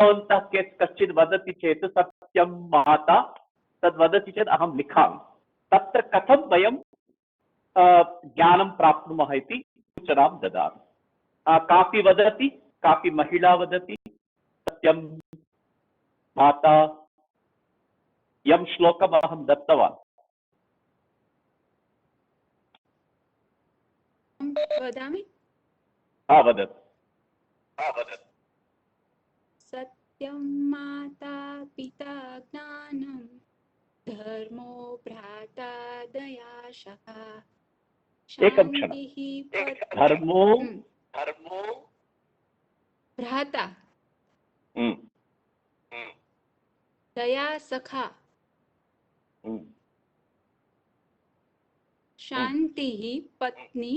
कश्चित् वदति चेत् सत्यं माता तद् वदति चेत् अहं लिखामि, तत्र कथं वयं ज्ञानं प्राप्नुमः इति सूचनां ददामि। कापि वदति, कापि महिला वदति सत्यं माता, यं श्लोकम् अहं दत्तवान्। वदामि? वदतु। सत्यं माता पिता ज्ञानं धर्मो भ्राता दया सखा एकं क्षणं। धर्मो भ्राता दया सखा शान्तिः पत्नी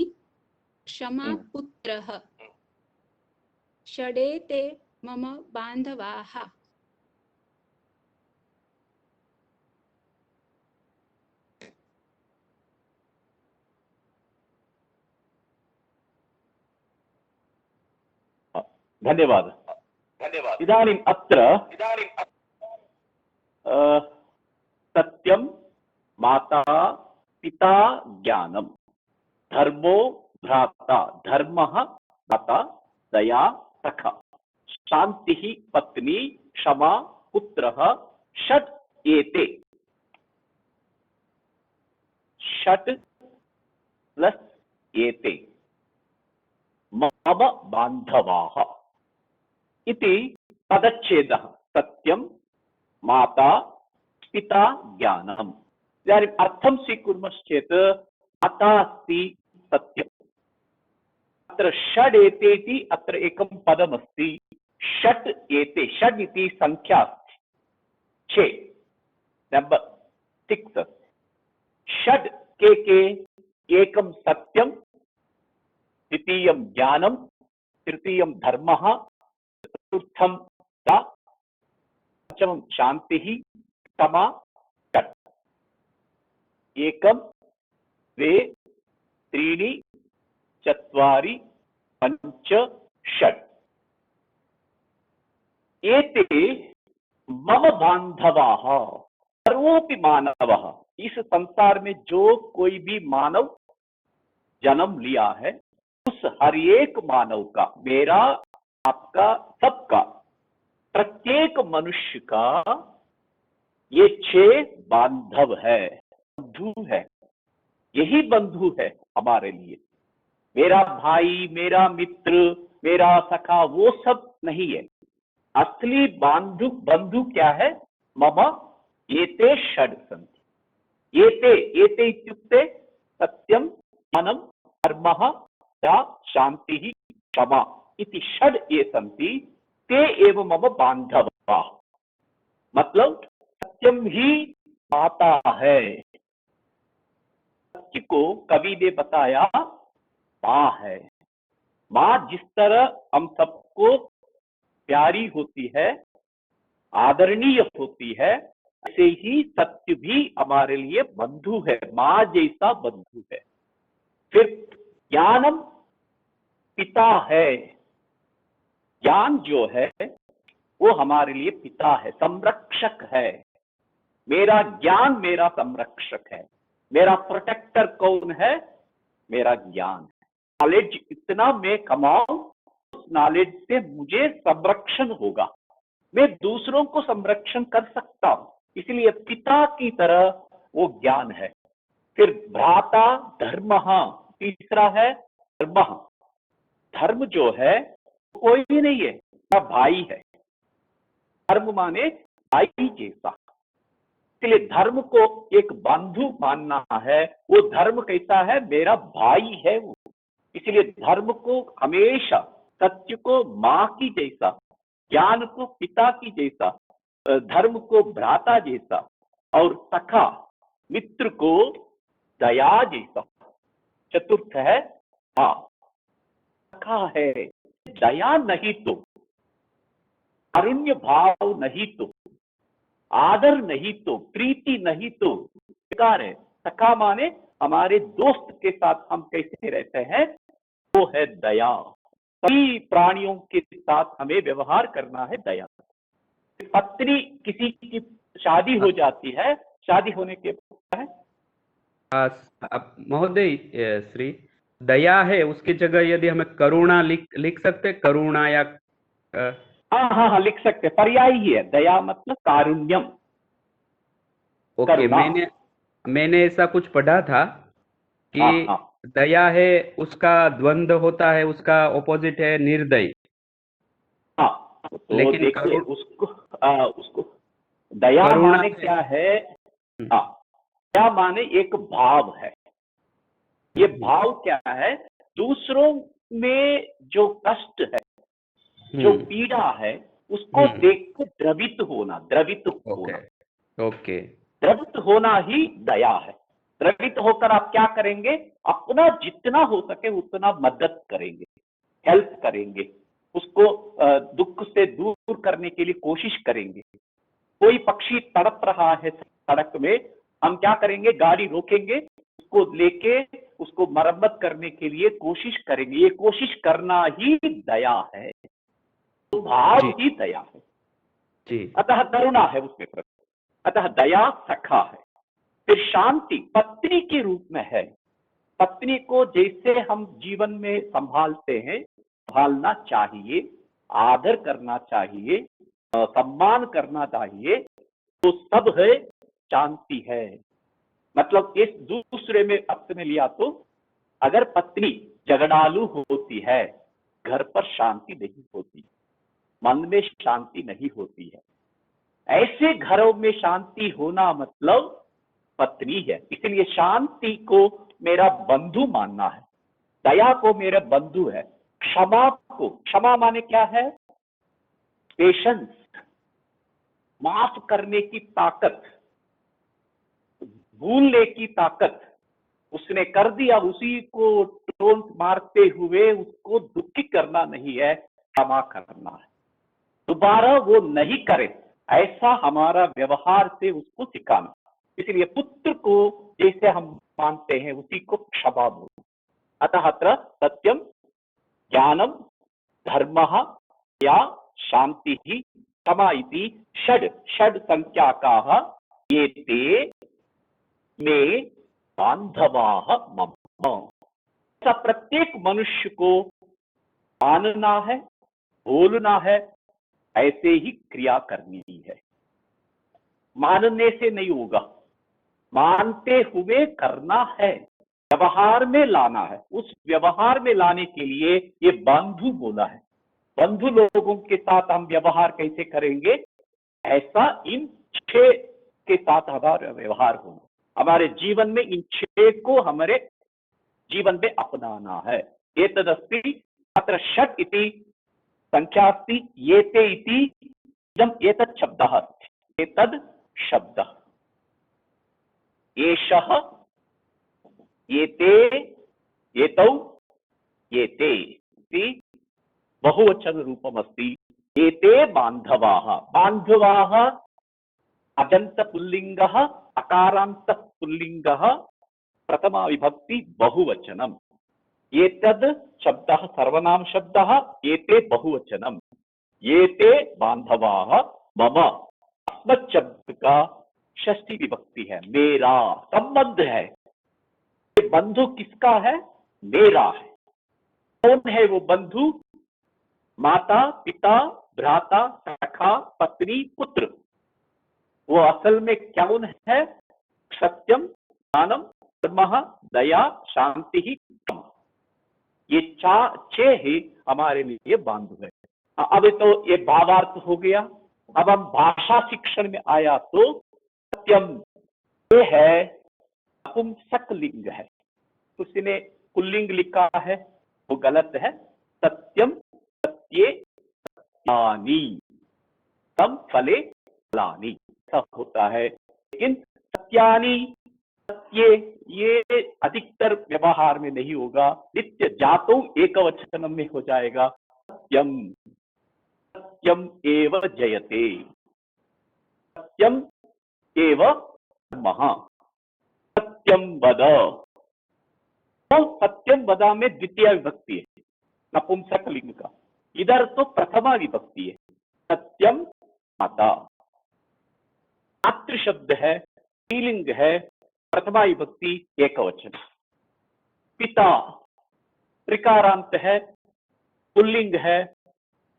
क्षमा पुत्रः षडेते मम बान्धवाः। धन्यवादः। इदानीम् अत्र सत्यं माता पिता ज्ञानं धर्मो भ्राता धर्मः भ्राता दया सखा शान्तिः पत्नी क्षमा पुत्रः षट् एते षट् प्लस एते मम बान्धवाः इति पदच्छेदः। सत्यं माता पिता ज्ञानम्। इदानीम् अर्थं स्वीकुर्मश्चेत् माता अस्ति सत्यम्, अत्र षड् एते इति अत्र एकं पदमस्ति। षट् एते, षड् इति संख्या अस्ति, 6 नंबर 6 षड् के एकं सत्यं, द्वितीयं ज्ञानं, तृतीयं धर्मः, चतुर्थं सा, पंचमं शान्तिः, क्षमा षट्। एकं द्वे त्रीणि चत्वारि पञ्च षट्। एते मम बान्धवाः। सर्वोपि मानवः, इस संसार में जो कोई भी मानव जन्म लिया है, उस हर एक मानव का, मेरा आपका सबका, प्रत्येक मनुष्य का ये 6 बांधव है, बंधु है। यही बंधु है हमारे लिए। मेरा भाई, मेरा मित्र, मेरा सखा वो सब नहीं है। असली बंधु क्या है? मम एते षड् सन्ति। एते इत्युक्ते सत्यं ज्ञानं धर्मः च शान्तिः क्षमा इति षड् ये सन्ति। ते एव मम बान्धवाः। मतलब सत्यम ही माता है। सत्य को कवि ने बताया माँ है। माँ जिस तरह हम सबको प्यारी होती है, आदरणीय होती है, ऐसे ही सत्य भी हमारे लिए बंधु है, माँ जैसा बंधु है। फिर ज्ञानम पिता है। ज्ञान जो है वो हमारे लिए पिता है, संरक्षक है। मेरा ज्ञान मेरा संरक्षक है। मेरा प्रोटेक्टर कौन है? मेरा ज्ञान है। नॉलेज इतना मैं कमाऊं, उस नॉलेज से मुझे संरक्षण होगा, मैं दूसरों को संरक्षण कर सकता हूं। इसलिए पिता की तरह वो ज्ञान है। फिर भ्राता धर्म, तीसरा है धर्म। धर्म जो है कोई भी नहीं है, मेरा भाई है। धर्म माने भाई जैसा। इसलिए धर्म को एक बंधु मानना है। वो धर्म कैसा है? मेरा भाई है वो। इसलिए धर्म को हमेशा, सत्य को माँ की जैसा, ज्ञान को पिता की जैसा, धर्म को भ्राता जैसा, और सखा मित्र को दया जैसा। चतुर्थ है माँ। सखा है, दया नहीं तो, कारुण्य भाव नहीं तो, आदर नहीं तो, प्रीति नहीं तो बेकार है। सखा माने हमारे दोस्त के साथ हम कैसे रहते हैं, वो है दया। सभी प्राणियों के साथ हमें व्यवहार करना है दया। पत्नी किसी की शादी हो जाती है, शादी होने के बाद है महोदय श्री दया है, उसकी जगह यदि हमें करुणा लिख सकते, करुणा या हाँ हाँ हाँ लिख सकते, पर्याय ही है, दया मतलब कारुण्यम। ओके, मैंने ऐसा कुछ पढ़ा था कि हाँ, हाँ। दया है उसका द्वंद्व होता है, उसका ऑपोजिट है निर्दय। हाँ तो लेकिन देखिए उसको दया माने क्या है? हाँ, दया माने एक भाव है। ये भाव क्या है? दूसरों में जो कष्ट है, जो पीड़ा है, उसको देखकर द्रवित होना, ओके, द्रवित होना ही दया है। द्रवित होकर आप क्या करेंगे? अपना जितना हो सके उतना मदद करेंगे, हेल्प करेंगे, उसको दुख से दूर करने के लिए कोशिश करेंगे। कोई पक्षी तड़प रहा है सड़क में, हम क्या करेंगे? गाड़ी रोकेंगे, उसको लेके उसको मरम्मत करने के लिए कोशिश करेंगे। ये कोशिश करना ही दया है, तो भाव ही दया है जी। अतः करुणा है उसके प्रति, अतः दया सखा है। फिर शांति पत्नी के रूप में है। पत्नी को जैसे हम जीवन में संभालते हैं, संभालना चाहिए, आदर करना चाहिए, सम्मान करना चाहिए, तो सब है, शांति है। मतलब इस दूसरे में अर्थ में लिया तो अगर पत्नी झगड़ालू होती है, घर पर शांति नहीं होती, मन में शांति नहीं होती है। ऐसे घरों में शांति होना मतलब पत्नी है। इसलिए शांति को मेरा बंधु मानना है, दया को मेरा बंधु है। क्षमा माने क्या है? पेशेंस, माफ करने की ताकत, भूलने की ताकत। उसने कर दिया, उसी को टोंट मारते हुए उसको दुखी करना नहीं है, क्षमा करना है, दोबारा वो नहीं करे, ऐसा हमारा व्यवहार से उसको सिखाना। इसलिए पुत्र को जैसे हम मानते हैं उसी को क्षमा बोलते। अतः अत्र सत्यम, ज्ञानम, धर्मः या शांति ही क्षमा इति षड संख्याकाः ये ते मे बांधवाः मम। ऐसा प्रत्येक मनुष्य को मानना है, बोलना है, ऐसे ही क्रिया करनी है। मानने से नहीं होगा, मानते हुए करना है, व्यवहार में लाना है। उस व्यवहार में लाने के लिए ये बंधु बोला है। बंधु लोगों के साथ हम व्यवहार कैसे करेंगे? ऐसा इन 6 के साथ हमारा व्यवहार होना, हमारे जीवन में इन 6 को हमारे जीवन में अपनाना है। एतदस्ति अत्र षट् इति संख्या अस्ति, एते इति इदम् एतत् शब्दः अस्ति। एतद् शब्दः, एषः, एते, एतौ, एते इति बहुवचन रूपमस्ति। एते बान्धवाः। बान्धवाः अजन्त पुल्लिंगः, अकारान्त पुल्लिंगः, प्रथमा विभक्ति बहुवचनम्। एतद् शब्दः सर्वनाम शब्दः, एते बहुवचनम्। एते बान्धवाः मम, अस्मत् शब्द का षष्ठी विभक्ति है, मेरा संबंध है। ये बंधु किसका है? मेरा है। कौन है वो बंधु? माता, पिता, भ्राता, सखा, पत्नी, पुत्र। वो असल में कौन है? सत्यम, ज्ञानम, धर्मः, दया, शांति ही क्षमा। ये 6 ही हमारे लिए बंधु है। अब तो ये भावार्थ हो गया। अब हम भाषा शिक्षण में आया तो सत्यम ये है नपुंसक लिंग है, उसने पुल्लिंग लिखा है, वो गलत है। सत्यम, सत्ये, सत्यानि, तम फले फलानि, ऐसा होता है। लेकिन सत्यानि, सत्ये ये अधिकतर व्यवहार में नहीं होगा, नित्य जातो एकवचन में हो जाएगा। सत्यम, सत्यम एव जयते, सत्यम एव धर्मः, सत्यम वद। तो सत्यम वदा में द्वितीय विभक्ति है नपुंसक लिंग का, इधर तो प्रथमा विभक्ति है। सत्यम माता। मातृ शब्द है, स्त्रीलिंग है, प्रथमा विभक्ति एकवचन। पिता त्रिकारांत है, पुल्लिंग है,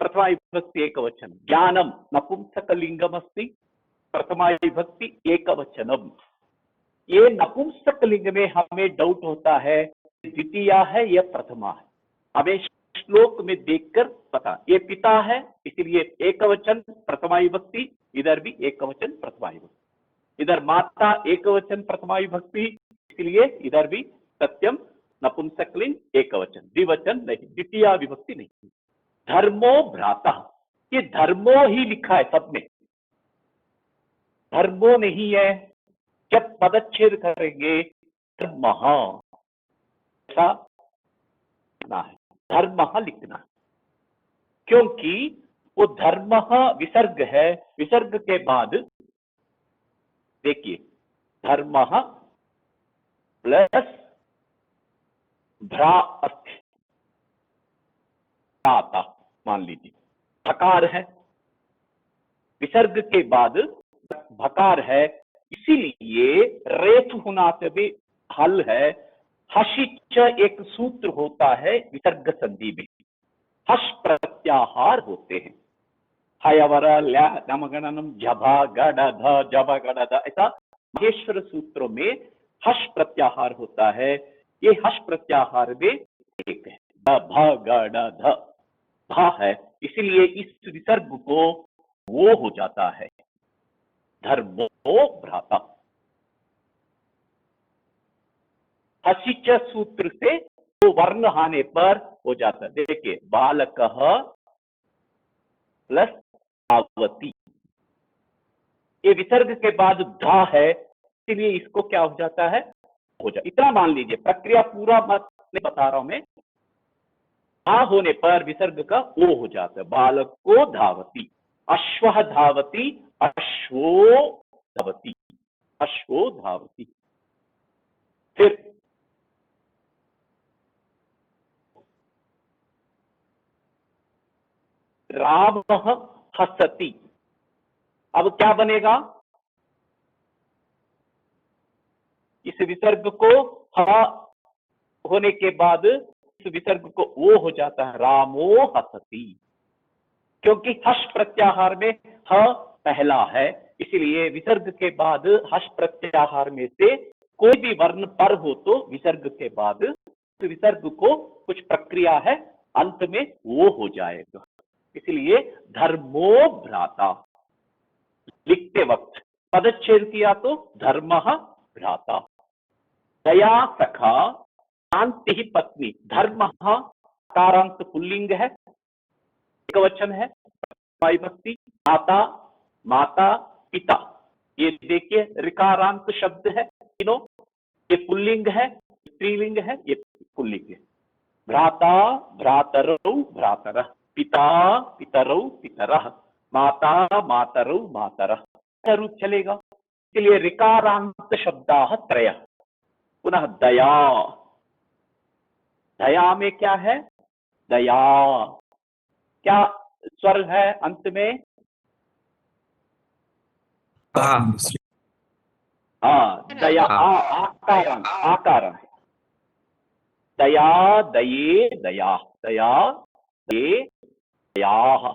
प्रथमा विभक्ति एकवचन। ज्ञानम नपुंसकलिंगम अस्ति, प्रथमा विभक्ति एकवचनम। ये नपुंसकलिंग में हमें डाउट होता है, द्वितीया है या प्रथमा है, हमें श्लोक में देखकर पता। ये पिता है इसलिए एकवचन प्रथमा विभक्ति, इधर भी एकवचन प्रथमा विभक्ति। इधर माता एकवचन प्रथमा विभक्ति, इसलिए इधर भी सत्यम नपुंसकलिंग एकवचन, द्विवचन नहीं, द्वितीया विभक्ति नहीं। धर्मो भ्राता, ये धर्मो ही लिखा है सब में, धर्मो नहीं है। जब पदच्छेद करेंगे धर्म ऐसा लिखना है, धर्म लिखना है, क्योंकि वो धर्म विसर्ग है। विसर्ग के बाद देखिए धर्म प्लस भ्रा अस्ति, आता मान लीजिए भकार है, विसर्ग के बाद भकार है, इसीलिए रेफ होना से भी हल है। हशिच एक सूत्र होता है विसर्ग संधि में, हश प्रत्याहार होते हैं। हयवर ल्या नमगणनम जभा गड़ ध जभा गड़ ध, ऐसा महेश्वर सूत्रों में हश प्रत्याहार होता है। ये हश प्रत्याहार में एक है, भ गड़ ध भा है, इसलिए इस विसर्ग को वो हो जाता है धर्मो भ्राता। हसिच सूत्र से तो वर्ण आने पर हो जाता है। देखिए बालक प्लस आवती, ये विसर्ग के बाद धा है, इसलिए इसको क्या हो जाता है, हो जाता। इतना मान लीजिए, प्रक्रिया पूरा मत नहीं बता रहा हूं मैं। आ होने पर विसर्ग का ओ हो जाता है। बालक को धावती, अश्व धावती, अश्वो धावती, अश्वो धावती। फिर राम हसती, अब क्या बनेगा, इस विसर्ग को ह होने के बाद इस विसर्ग को वो हो जाता है रामो हसती, क्योंकि हर्ष प्रत्याहार में ह पहला है, इसलिए विसर्ग के बाद हर्ष प्रत्याहार में से कोई भी वर्ण पर हो तो विसर्ग के बाद विसर्ग को कुछ प्रक्रिया है, अंत में वो हो जाएगा। इसलिए धर्मो भ्राता लिखते वक्त पदच्छेद किया तो धर्म भ्राता। दया सखा, शांति ही पत्नी, धर्म कारांत पुल्लिंग है, एकवचन है, विभक्ति। माता, माता, पिता, ये देखिए ऋकारांत शब्द है तीनों, ये पुल्लिंग है, स्त्रीलिंग है, ये पुल्लिंग है। भ्राता, भ्रातरौ, भ्रातरः, पिता, पितरौ, पितरः, माता, मातरौ, मातरः, रूप चलेगा। इसलिए ऋकारांत शब्दाः त्रयः। पुनः दया, दया में क्या है, दया क्या स्वर है अंत में, दया आकारण, आकारण है। दया दये दया, दया दये दयाः,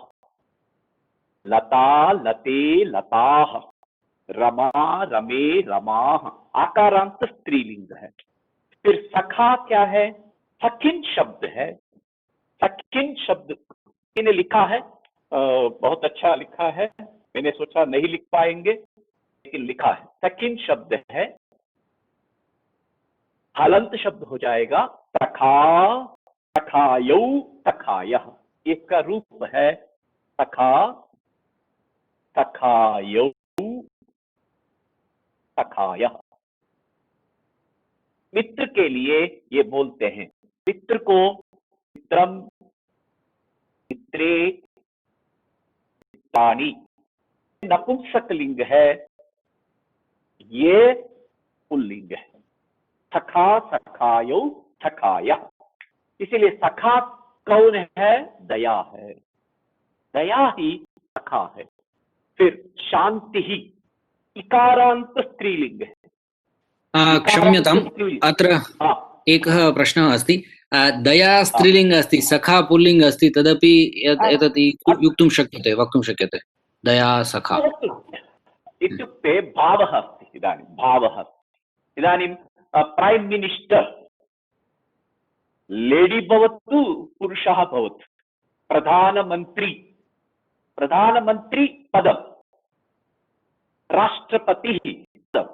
लता लते लताः, रमा रमे रमाः, आकारांत स्त्रीलिंग है। फिर सखा क्या है, सखिन शब्द है। सखिन शब्द इन्हें लिखा है, बहुत अच्छा लिखा है, मैंने सोचा नहीं लिख पाएंगे लेकिन लिखा है। सखिन शब्द है, हलंत शब्द हो जाएगा सखा, सखायौ, सखायः, इसका रूप है सखा, सखायौ, सखायः। मित्र के लिए ये बोलते हैं, मित्र को मित्रम, मित्रे, मित्राणि, नपुंसकलिंग है, ये पुल्लिंग है। सखा, सखायो, सखायः, इसीलिए सखा कौन है, दया है, दया ही सखा है। फिर शांति ही इकारांत स्त्रीलिंग है। क्षम्यताम्, अत्र हाँ एकः प्रश्नः अस्ति। दया स्त्रीलिङ्ग अस्ति, सखा पुल्लिङ्ग अस्ति, तदपि एतत् युक्तुं शक्यते, वक्तुं शक्यते, दया सखा इत्युक्ते भावः अस्ति। इदानीं भावः इदानीं प्रैम् मिनिस्टर् लेडी भवतु पुरुषः भवतु, प्रधानमन्त्री पदं, राष्ट्रपतिः पदम्।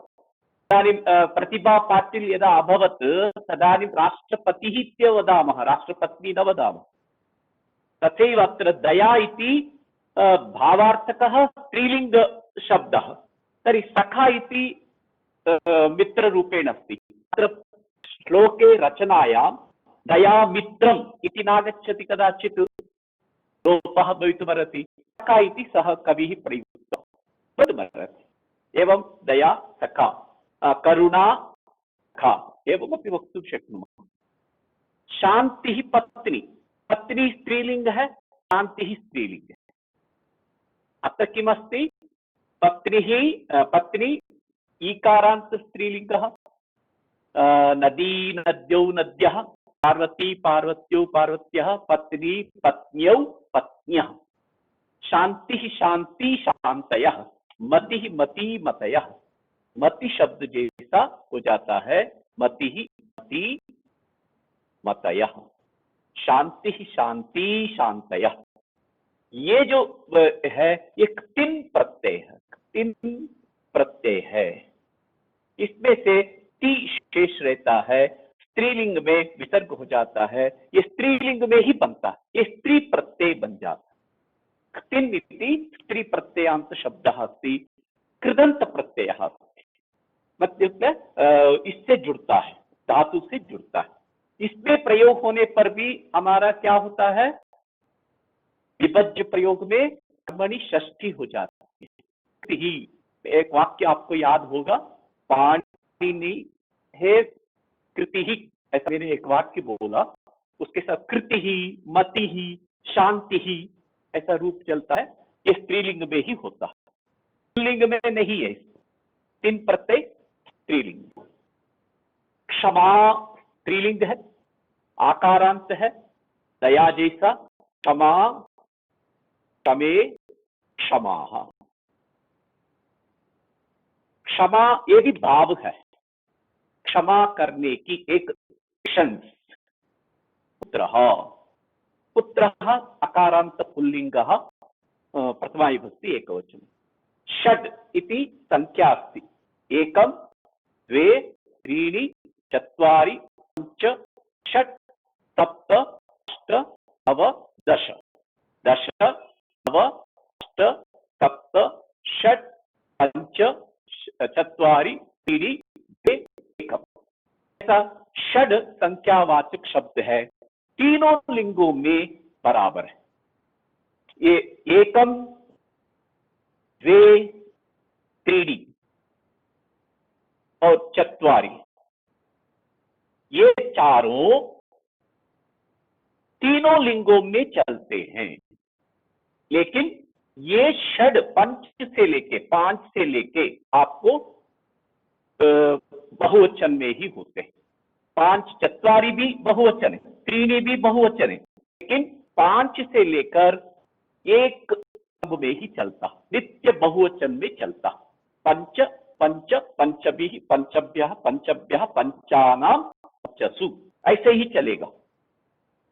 इदानीं प्रतिभा पाटिल् यदा अभवत् तदानीं राष्ट्रपतिः इत्येव वदामः, राष्ट्रपत्नी न वदामः। तथैव अत्र दया इति भावार्थकः स्त्रीलिङ्गशब्दः, तर्हि सखा इति मित्ररूपेण अस्ति। अत्र श्लोके रचनायां दयामित्रम् इति नागच्छति, कदाचित् लोपः भवितुमर्हति। सखा इति सः कविः प्रयुक्तवान्। एवं दया सखा, करुणा सखा एवमपि वक्तुं शक्नुमः। शान्तिः पत्नी, पत्नी स्त्रीलिंग है, शांति स्त्रीलिंग है। अत्र किमस्ति? पत्नी ईकारांत स्त्रीलिंगः, नदी नद्यौ नद्यः, पार्वती पार्वत्यो पार्वत्यः, पत्नी पत्न्यौ पत्न्यः, शांति शांति शांतयः, मति मति मतयः। मति शब्द जैसा हो जाता है, मति मति मतयः, शांति शांति शांतयः। ये जो है एक तिन प्रत्यय है, इसमें से ती शेष रहता है, स्त्रीलिंग में विसर्ग हो जाता है, ये स्त्रीलिंग में ही बनता है, ये स्त्री प्रत्यय बन जाता है। तिन इति स्त्री प्रत्ययांत शब्दः अस्ति, कृदंत प्रत्ययः अस्ति, मतलब इससे जुड़ता है, धातु से जुड़ता है। इसमें प्रयोग होने पर भी हमारा क्या होता है? विभज्य प्रयोग में कर्मणि षष्ठी हो जाती है। ही एक वाक्य आपको याद होगा, पाणिनि है कृति ही, ऐसा मैंने एक वाक्य बोला, उसके साथ कृति ही, मति ही, शांति ही ऐसा रूप चलता है। ये स्त्रीलिंग में ही होता है, पुल्लिंग में नहीं है। तीन प्रत्यय स्त्रीलिंग। क्षमा स्त्रीलिंग है, आकारांत है, दया जैसा, क्षमा क्षमे क्षमाः। क्षमा ये भी भाव है, क्षमा करने की एक पुत्रः, पुत्रः अकारांत पुल्लिंगः, प्रथमा विभक्ति एकवचन। षड् इति संख्या अस्ति, एकं द्वे त्रीणि चत्वारि पञ्च षट् सप्त अष्ट नव दश, दश नव अष्ट सप्त षट् पञ्च चत्वारि त्रीणि द्वे एकम्। ऐसा षड संख्यावाचक शब्द है, तीनों लिंगों में बराबर है। ये एकम द्वे त्रीणि और चत्वारि, ये चारों तीनों लिंगों में चलते हैं, लेकिन ये षड पंच से लेके पांच से लेके आपको बहुवचन में ही होते हैं। पांच चत्वारि भी बहुवचन है, त्रीणि भी बहुवचन है, लेकिन पांच से लेकर एक में ही चलता, नित्य बहुवचन में चलता। पंच पंच पंचभिः पंचभ्यः पंचभ्यः पंचानां पंचसु, ऐसे ही चलेगा।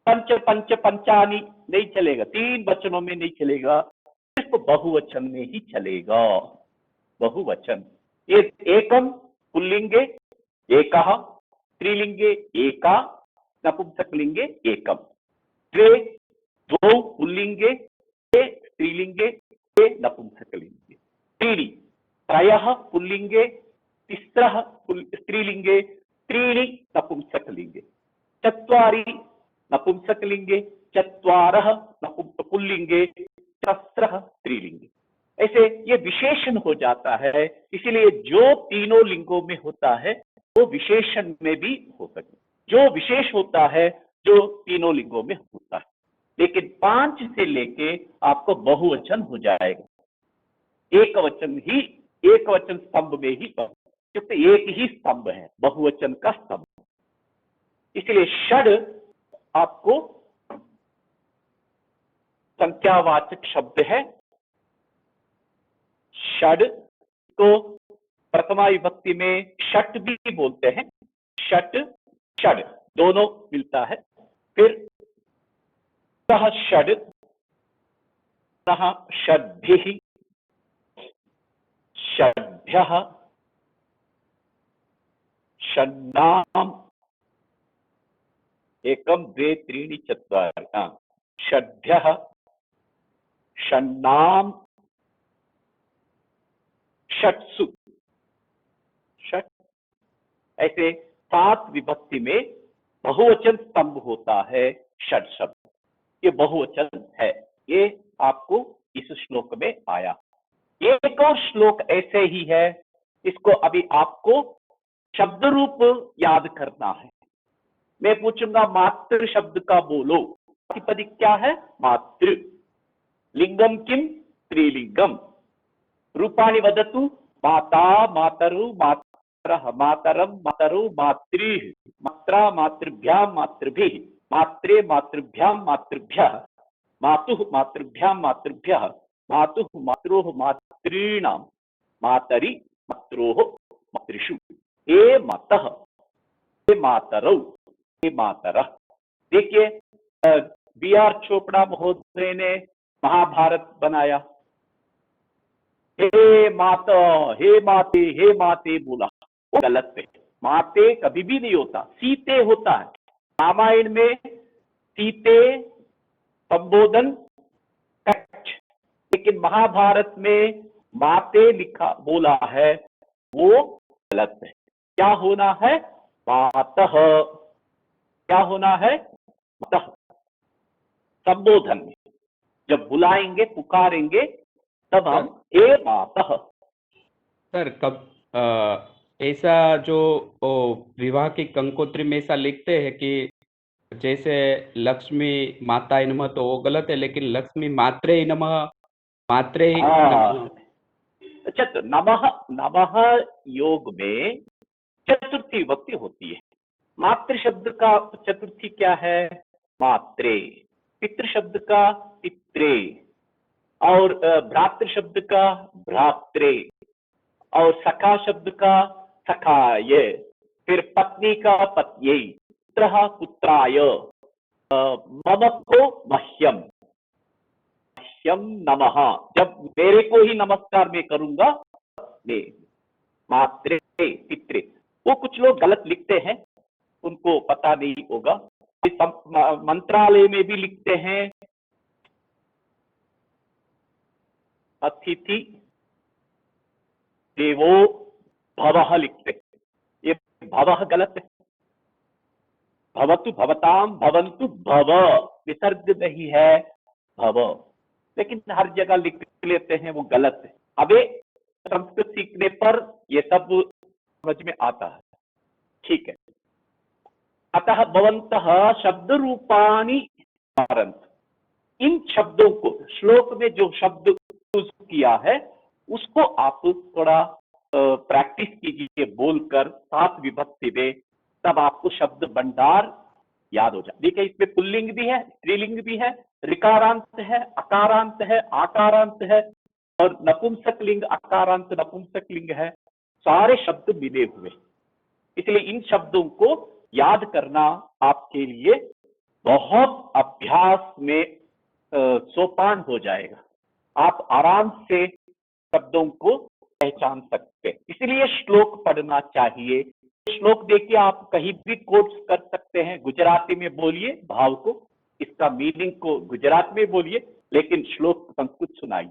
पंच पंच पंचानी नहीं चलेगा, तीन वचनों में नहीं चलेगा, सिर्फ बहुवचन में ही चलेगा। बहुवचन ये एकम पुल्लिंगे एकः, स्त्रीलिंगे एका, नपुंसकलिंगे एकम। द्वे द्वौ पुल्लिंगे, स्त्रीलिंगे नपुंसकलिंगे। त्रीणि त्रयः पुल्लिंगे, तिस्रः स्त्रीलिंगे, त्रीणि नपुंसकलिंगे। चत्वारि नपुंसकलिंगे, चत्वारः पुल्लिंगे, चतस्रः स्त्रीलिंगे। ऐसे ये विशेषण हो जाता है, इसीलिए जो तीनों लिंगों में होता है वो विशेषण में भी हो सकता है, जो विशेष होता है जो तीनों लिंगों में होता है। लेकिन पांच से लेके आपको बहुवचन हो जाएगा। एक वचन स्तंभ में ही, क्योंकि एक ही स्तंभ है, बहुवचन का स्तंभ। इसलिए षड आपको संख्यावाचक शब्द है। षड को प्रथमा विभक्ति में षट भी बोलते हैं, षट षड दोनों मिलता है। फिर सह षड, सह षड्भिः, षड्भ्यः, षण्णाम्, एकं द्वे त्रीणि चत्वारि, षड्भ्यः, षण्णाम्, षट्सु, षट। ऐसे 7 विभक्ति में बहुवचन स्तंभ होता है षट शब्द। ये बहुवचन है, ये आपको इस श्लोक में आया। एक और श्लोक ऐसे ही है, इसको अभी आपको शब्द रूप याद करना है। मैं पूछूंगा मातृ शब्द का बोलो, प्रातिपदिक क्या है? मातृ। लिंगम किम? स्त्रीलिंगम। रूपाणि वदतु। माता, मातरु, मातरः, मातरम, मातरु, मातृः, मात्रा, मातृभ्यां, मातृभिः, मात्रे, मातृभ्यां, मातृभ्यः, मातुः, मातृभ्यां, मातृभ्यः, मातुः, मातरोः, मातॄणां, मातरि, मात्रोः, मातृषु। हे मातः, हे मातरौ, हे मातरः। देखिए, बी.आर. चोपड़ा महोदय ने महाभारत बनाया। हे माता, हे माते, हे माते बोला, वो गलत है। माते कभी भी नहीं होता, सीते होता है। रामायण में सीते संबोधन कच्छ, लेकिन महाभारत में माते लिखा बोला है, वो गलत है। क्या होना है? मातः। क्या होना है? मातः। संबोधन में जब बुलाएंगे, पुकारेंगे, तब हम हे मातः। सर कब ऐसा जो विवाह की कंकोत्री में ऐसा लिखते हैं कि जैसे लक्ष्मी माता नमः, तो वो गलत है, लेकिन लक्ष्मी मात्रे नमः, मात्रे नमः। अच्छा, तो नमः, नमः योग में चतुर्थी विभक्ति होती है। मातृ शब्द का चतुर्थी क्या है? मात्रे। पितृ शब्द का पित्रे, और भ्रातृ शब्द का भ्रात्रे, और सखा शब्द का सखाय, फिर पत्नी का पत्यै, पुत्रः पुत्राय, मम को मह्यम, मह्यम नमः। जब मेरे को ही नमस्कार मैं करूंगा, मैं मात्रे पित्रे। वो कुछ लोग गलत लिखते हैं, उनको पता नहीं होगा। मंत्रालय में भी लिखते हैं अतिथि देवो भवः लिखते, ये भवः गलत है। भवतु भवताम भवन्तु भव, विसर्ग नहीं है भव, लेकिन हर जगह लिख लेते हैं, वो गलत है। अबे संस्कृत सीखने पर ये सब समझ में आता है, ठीक है। अतः भवन्तः शब्द रूपाणि स्मरन्तु। इन शब्दों को, श्लोक में जो शब्द यूज किया है, उसको आप थोड़ा प्रैक्टिस कीजिए बोलकर 7 विभक्ति में, तब आपको शब्द भंडार याद हो जाए। देखिए, इसमें पुल्लिंग भी है, स्त्रीलिंग भी है, ऋकारांत है, अकारांत है, आकारांत है, और नपुंसक लिंग, अकारांत नपुंसक लिंग है, सारे शब्द मिले हुए। इसलिए इन शब्दों को याद करना आपके लिए बहुत अभ्यास में सोपान हो जाएगा। आप आराम से शब्दों को पहचान सकते हैं। इसलिए श्लोक पढ़ना चाहिए। श्लोक देखिए, आप कहीं भी कोट्स कर सकते हैं। गुजराती में बोलिए भाव को, इसका मीनिंग को गुजरात में बोलिए, लेकिन श्लोक संस्कृत सुनाइए,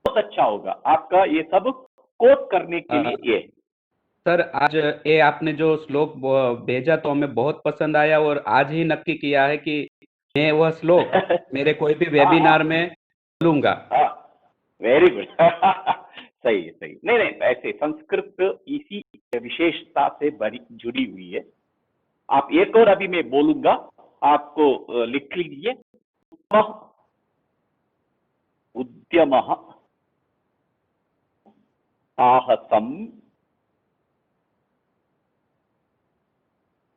बहुत अच्छा होगा आपका। ये सब कोट करने के लिए ये। सर, आज ये आपने जो श्लोक भेजा तो हमें बहुत पसंद आया, और आज ही नक्की किया है कि मैं वह श्लोक मेरे कोई भी वेबिनार में बोलूंगा। Very good. सही है, सही। नहीं नहीं, ऐसे संस्कृत इसी विशेषता से बड़ी जुड़ी हुई है। आप एक और अभी मैं बोलूंगा, आपको लिख लीजिए। उद्यमः, साहसम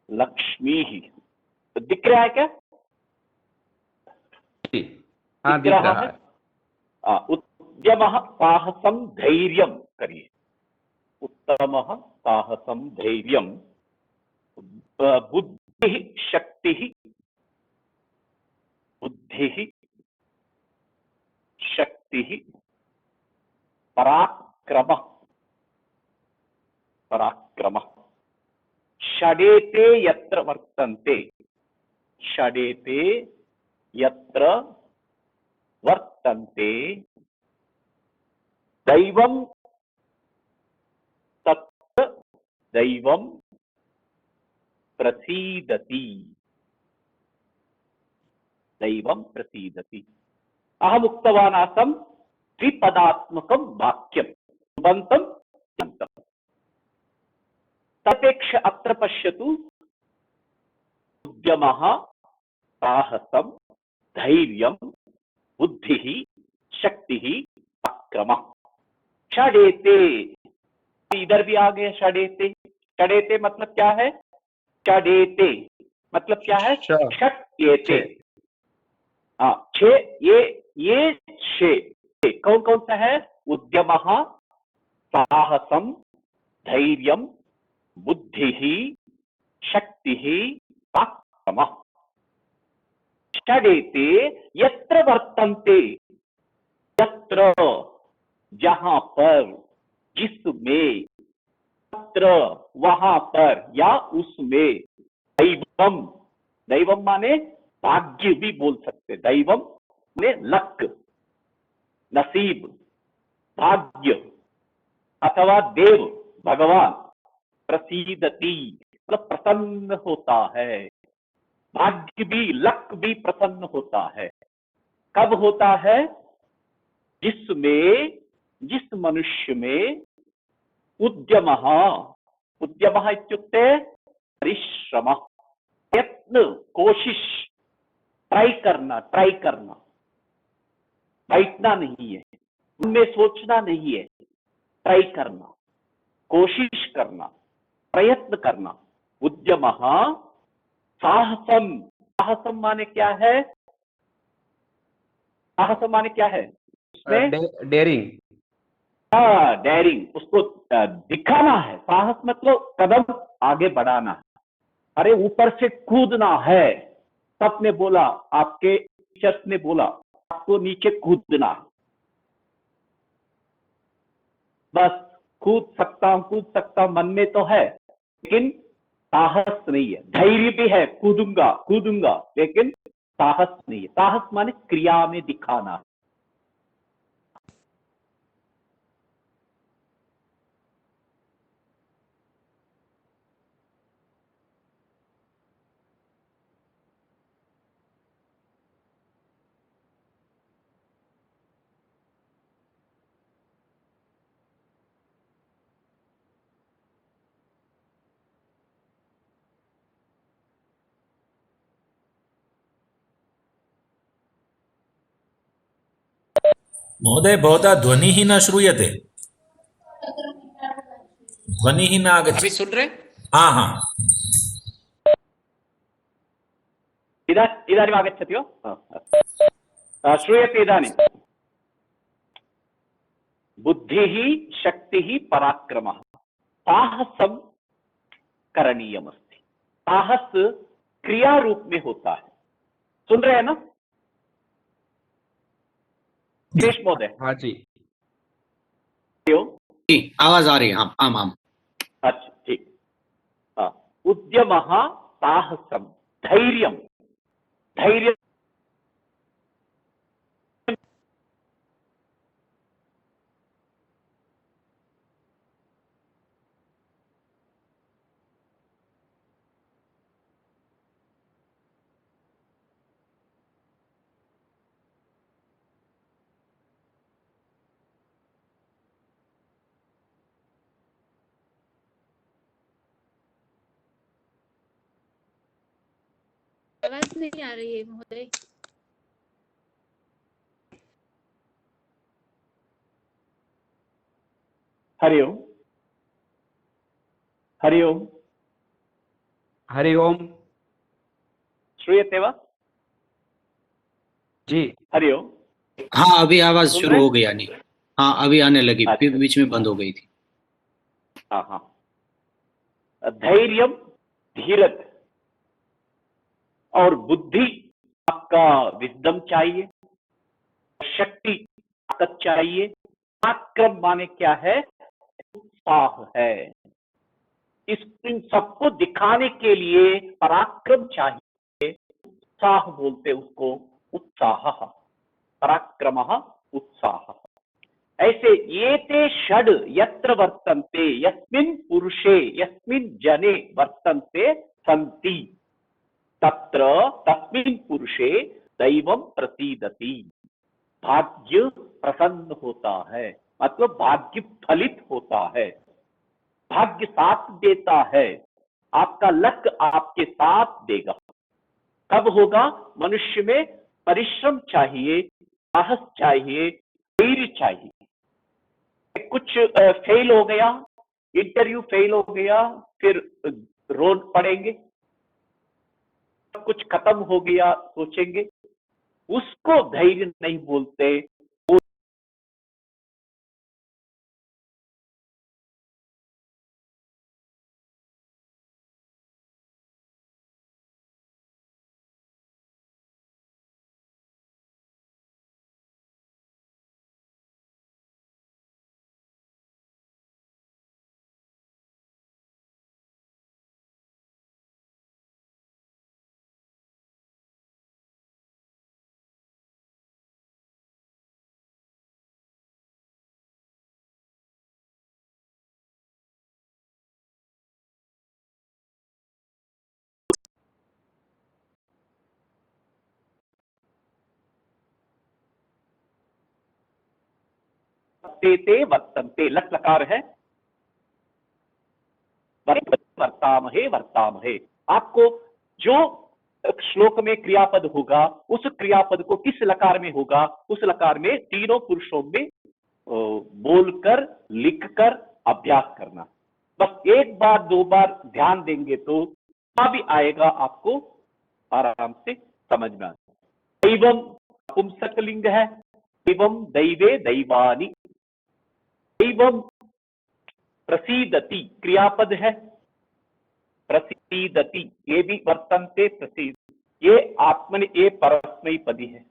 लक्ष्मी ही। तो दिख रहा है क्या? हाँ दिख रहा है। उत्तमः साहसम धैर्यम करिए। उत्तमः साहसम धैर्यम बुद्धि शक्ति बुद्धि शक्ति पराक्रम पराक्रम षडेते यत्र वर्तन्ते षडेते यत्र वर्तन्ते दैवं तत्र दैवं प्रसीदति दैवं प्रसीदति। अहम उक्तवान् आसम् द्विपदात्मकं वाक्यं सुबन्तं यन्तं। तपेक्ष अत्र पश्यतु उद्यमः साहसं धैर्यं बुद्धिः शक्तिः पराक्रमः षडेते। इधर भी आ गए षडेते। षडेते मतलब क्या है? षडेते मतलब क्या है? षट्येते। हाँ, छह ये छह कौन कौन सा है? उद्यमः साहसं धैर्यं बुद्धिः शक्तिः पराक्रमः षडेते यत्र वर्तन्ते। यत्र जहां पर जिसमें तत्र वहां पर या उसमें दैवम। दैवम माने भाग्य भी बोल सकते। दैवम माने लक नसीब भाग्य अथवा देव भगवान प्रसीदति मतलब प्रसन्न होता है। भाग्य भी लक भी प्रसन्न होता है। कब होता है? जिसमें जिस मनुष्य में उद्यमः उद्यमः इत्युक्ते परिश्रम प्रयत्न कोशिश ट्राई करना बैठना नहीं है, उनमें सोचना नहीं है, ट्राई करना कोशिश करना प्रयत्न करना। उद्यमः साहसम। साहसम माने क्या है? साहसम माने क्या है? डेयरिंग। डेयरिंग उसको दिखाना है। साहस मतलब कदम आगे बढ़ाना है। अरे ऊपर से कूदना है। सबने बोला, आपके टीचर्स ने बोला आपको नीचे कूदना। बस कूद सकता हूं मन में तो है लेकिन साहस नहीं है। धैर्य भी है, कूदूंगा लेकिन साहस नहीं है। साहस माने क्रिया में दिखाना। महोदय भवतः ध्वनिः न श्रूयते। ध्वनिः न आगच्छति। अभी सुन रहे? हाँ हाँ इदानीम् आगच्छति वा? श्रूयते इदानीं? बुद्धिः शक्तिः पराक्रमः साहसं करणीयमस्ति। साहस क्रिया रूप में होता है। सुन रहे हैं ना गिरीश महोदय? हाँ जी जी आवाज आ रही है। आम आम। अच्छा ठीक। उद्यमः साहसं धैर्यं धैर्य आवाज नहीं आ रही है महोदय। हरि ओम। हरि ओम। हरि ओम। श्रूयते वा? जी। हरि ओम। हाँ, अभी आवाज सुन शुरू रहे? हो गई आनी। हाँ, अभी आने लगी, फिर अच्छा। बीच में बंद हो गई थी। हाँ हाँ। धैर्य, धीरज और बुद्धि, आपका विजडम चाहिए, शक्ति, ताकत चाहिए। पराक्रम माने क्या है? उत्साह है। इन सबको दिखाने के लिए पराक्रम चाहिए। उत्साह बोलते उसको, उत्साह, पराक्रमः उत्साह। ऐसे ये ते षड यत्र वर्तन्ते यस्मिन् पुरुषे यस्मिन् जने वर्तन्ते सन्ति तत्र तस्मिन् पुरुषे दैवं प्रसीदति। भाग्य प्रसन्न होता है, मतलब भाग्य फलित होता है, भाग्य साथ देता है, आपका लक आपके साथ देगा। कब होगा? मनुष्य में परिश्रम चाहिए, साहस चाहिए, धैर्य चाहिए। कुछ फेल हो गया, इंटरव्यू फेल हो गया, फिर रोड पड़ेंगे। कुछ खत्म हो गया सोचेंगे, उसको धैर्य नहीं बोलते। ते वर्तन्ते, लट लकार है, वर्तामहे वर्तामहे। आपको जो श्लोक में क्रियापद होगा, उस क्रियापद को किस लकार में होगा, उस लकार में तीनों पुरुषों में बोलकर, लिखकर अभ्यास करना। बस एक बार दो बार ध्यान देंगे तो भी आएगा, आपको आराम से समझ में आएगा। दैवम पुंसकलिंग है, दैवम दैवे दैवानी। दैवम प्रसीदति क्रियापद है, प्रसीदति ये भी वर्तन्ते प्रसीद, ये आत्मन, ये परस्मैपदी है।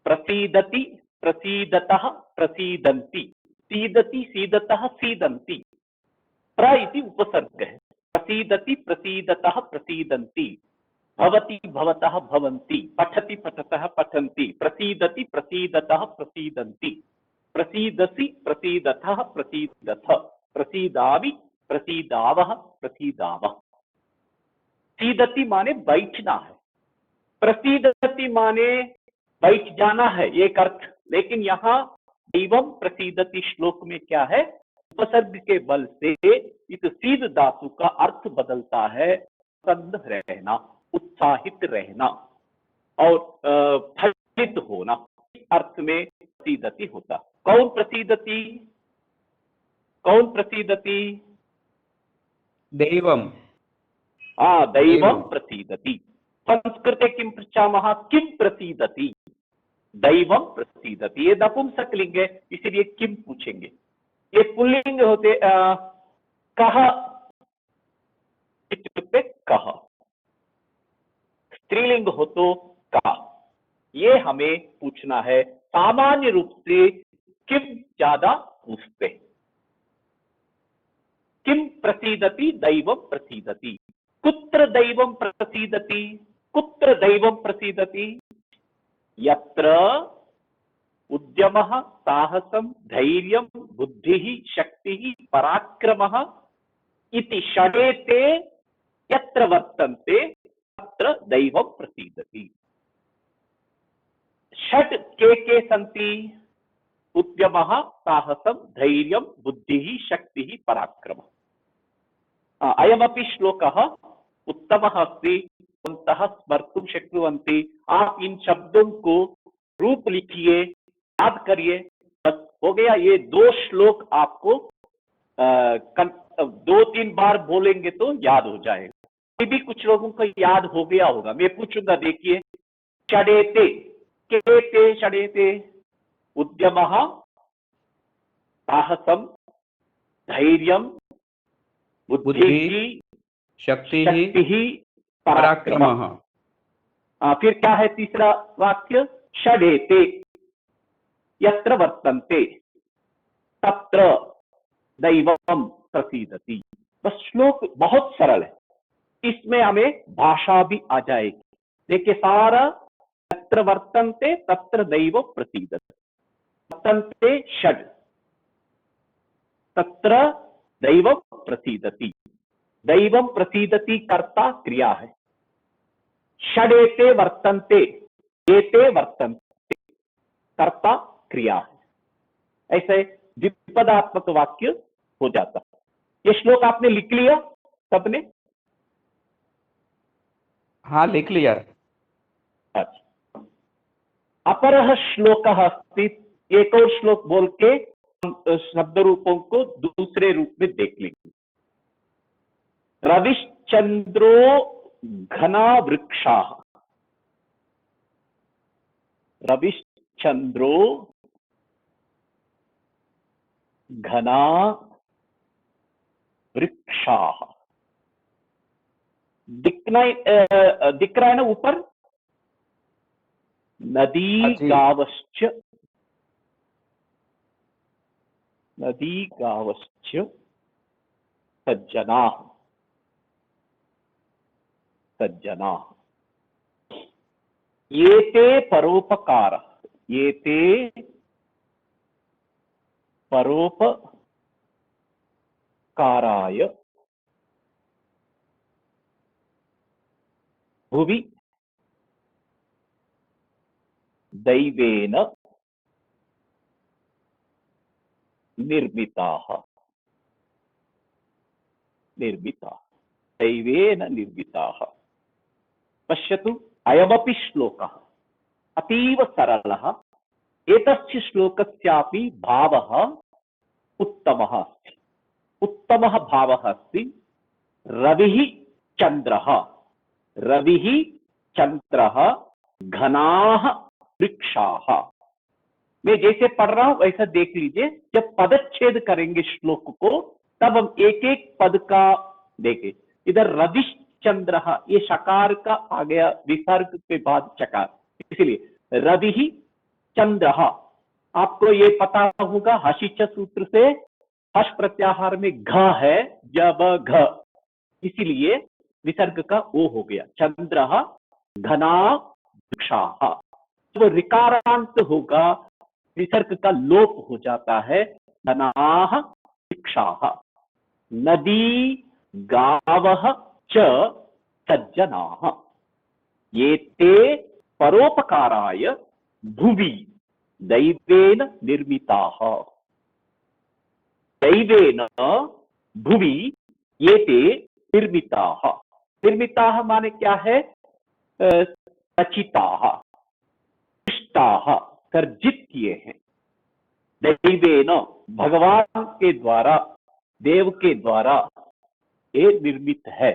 प्रसीदति, प्रसीदतः, प्रसीदन्ति, सीदति, सीदतः, सीदन्ति। प्र इति उपसर्ग है। प्रसीदति, प्रसीदतः, प्रसीदन्ति। भवति, भवतः, भवन्ति। पठति, पठतः, पठन्ति। प्रसीदति, प्रसीदतः, प्रसीदन्ति। प्रसीदसि, प्रसीदतः, प्रसीदथ। प्रसीदामि, प्रसीदावः, प्रसीदावः। सीदति माने बैठना है, प्रसीदति माने बैठ जाना है, एक अर्थ। लेकिन यहाँ दैवम प्रसीदति श्लोक में क्या है? उपसर्ग के बल से इस सीद धातु का अर्थ बदलता है, प्रसन्न रहना, उत्साहित रहना और फलित होना। इस अर्थ में प्रसीदति होता। कौन प्रसीदति? कौन प्रसीदति? दैवम। दैवम प्रसीदति। संस्कृते किं पृच्छामः? किं प्रसीदति? दैवम प्रसीदति। ये नपुंसकलिंग है, इसीलिए किम पूछेंगे। ये पुल्लिंग होते कह इत्युक्ते कह, स्त्रीलिंग हो तो का। ये हमें पूछना है। सामान्य रूप से किम ज्यादा पूछते। किम प्रसीदति? दैवम प्रसीदति। कुत्र दैवम प्रसीदति? कुत्र दैवम प्रसीदति? यत्र उद्यमः, साहसं, धैर्यं, बुद्धिः, शक्तिः, पराक्रमः इति षडेते यत्र वर्तन्ते तत्र दैवं प्रसीदति। षट् के सन्ति? उद्यमः, साहसं, धैर्यं, बुद्धिः, शक्तिः, पराक्रमः। अयमपि श्लोकः उत्तमः अस्ति, भवन्तः स्मर्तुं शक्नुवन्ति। आप इन शब्दों को रूप लिखिए, याद करिए, हो गया। ये 2 श्लोक आपको 2-3 बार बोलेंगे तो याद हो जाएगा। अभी भी कुछ लोगों को याद हो गया होगा, मैं पूछूंगा, देखिए। षडेते, केते षडेते, उद्यमः, साहसम, धैर्यम, बुद्धि, शक्ति पराक्रम। पराक्रमः। फिर क्या है तीसरा वाक्य? षडेते यत्र वर्तन्ते तत्र दैवम प्रसीदति। बस श्लोक बहुत सरल है, इसमें हमें भाषा भी आ जाएगी। देखिए सारा, यत्र वर्तन्ते तत्र दैव प्रसीदति, वर्तन्ते षड, तत्र दैव प्रसीदति। दैवम प्रसीदति कर्ता क्रिया है। षडेते वर्तन्ते, एते वर्तन्ते कर्ता क्रिया है। ऐसे द्विपदात्मक वाक्य हो जाता है। ये श्लोक आपने लिख लिया सबने? हाँ, लिख लिया। अच्छा, अपरः श्लोकः अस्ति। एक और श्लोक बोल के हम शब्द रूपों को दूसरे रूप में देख लेंगे। रविश्चंद्रो घना वृक्षाः, रविश्चंद्रो घना वृक्षाः। दिख रहा है ना ऊपर? नदी गावश्च, नदी गावश्च सज्जनाः, सज्जनाः। एते परोपकारः, एते परोपकाराय भुवि दैवेन निर्मिताः, निर्मिताः, दैवेन निर्मिताः। पश्यतु, अयमपि श्लोकः अतीव सरलः। एतस्य श्लोकस्यापि भावः उत्तमः अस्ति। उत्तमः भावः अस्ति। रविः चन्द्रः, रविः चन्द्रः घनाः वृक्षाः। मैं जैसे पढ़ रहा हूं वैसा देख लीजिए। जब पदच्छेद करेंगे श्लोक को तब हम एक एक पद का देखें। इधर रविश चंद्र, ये शकार का आ गया विसर्ग के बाद चकार, इसलिए रवि चंद्र। आपको ये पता होगा हशिच सूत्र से हश प्रत्याहार में घ है, जब घ, इसीलिए विसर्ग का ओ हो गया। चंद्र घना वृक्षाः। जब ऋकारांत होगा विसर्ग का लोप हो जाता है। घनाः वृक्षाः। नदी गावः च सज्जनाः। एते परोपकाराय भुवि दैवेन निर्मिताः। दैवेन भुवि एते निर्मिताः। निर्मिताः माने क्या है? रचिताः, सृष्टाः, सर्जित किए हैं। दैवेन, भगवान के द्वारा, देव के द्वारा ये निर्मित है।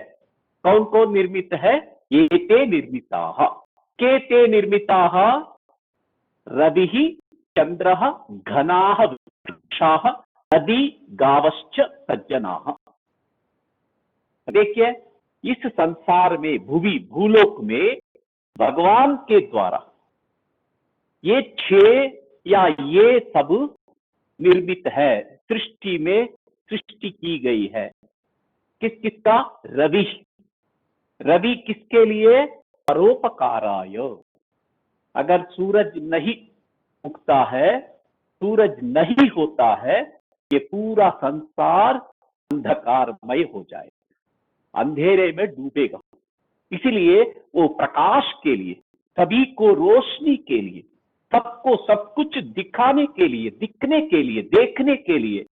कौन कौन निर्मित है? एते निर्मिताः। केते निर्मिताः? रविः चंद्रः घनाः वृक्षाः नदी गावश्च सज्जनाः। देखिए, इस संसार में, भुवि, भूलोक में भगवान के द्वारा ये 6 या ये सब निर्मित है। सृष्टि में सृष्टि की गई है। किस किसका? रवि। रवि किसके लिए? परोपकाराय। अगर सूरज नहीं उगता है, सूरज नहीं होता है, ये पूरा संसार अंधकारमय हो जाएगा, अंधेरे में डूबेगा। इसीलिए वो प्रकाश के लिए, सभी को रोशनी के लिए, सबको सब कुछ दिखाने के लिए, दिखने के लिए, देखने के लिए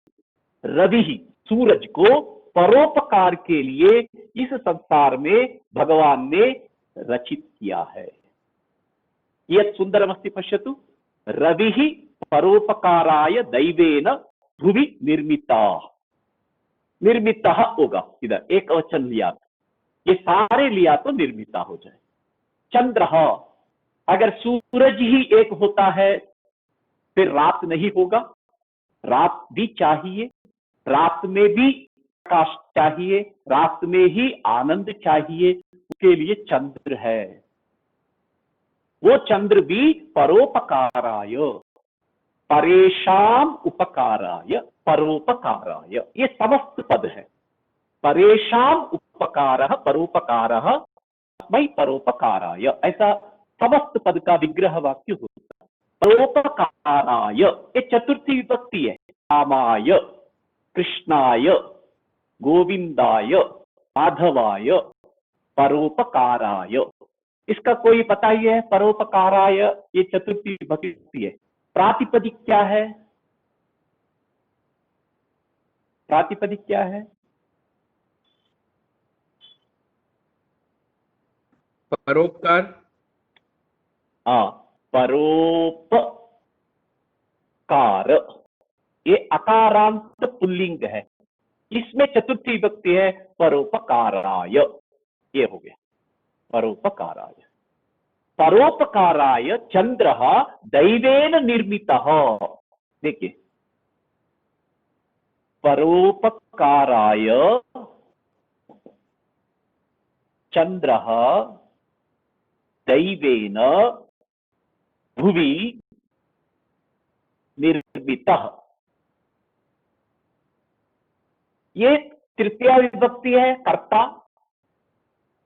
रवि, सूरज को परोपकार के लिए इस संसार में भगवान ने रचित किया है। यत् सुंदरमस्ति पश्यतु। रविः परोपकाराय दैवेन भुवि निर्मिता। निर्मिता होगा, इधर एक वचन लिया, ये सारे लिया तो निर्मिता हो जाए। चंद्र, अगर सूरज ही एक होता है फिर रात नहीं होगा, रात भी चाहिए, रात में भी प्रकाश चाहिए, रात में ही आनंद चाहिए, उसके लिए चंद्र है। वो चंद्र भी परोपकाराय, परेशान उपकाराय, परोपकाराय, ये समस्त पद है। परेशान उपकारः परोपकारः तस्मै परोपकाराय, ऐसा समस्त पद का विग्रह वाक्य होता है। परोपकाराय ये चतुर्थी विभक्ति है। रामाय, कृष्णाय, गोविंदाय, माधवाय, परोपकाराय, इसका कोई पता ही है। परोपकाराय ये चतुर्थी विभक्ति है। प्रातिपदिक क्या है? प्रातिपदिक क्या है? परोपकार। परोपकार ये अकारांत पुल्लिंग है, इसमें चतुर्थी विभक्ति है परोपकाराय, ये हो गया परोपकाराय। परोपकाराय चंद्रः दैवेन निर्मितः। देखिए, परोपकाराय चंद्रः दैवेन भुवि निर्मितः, ये तृतीया विभक्ति है, कर्ता।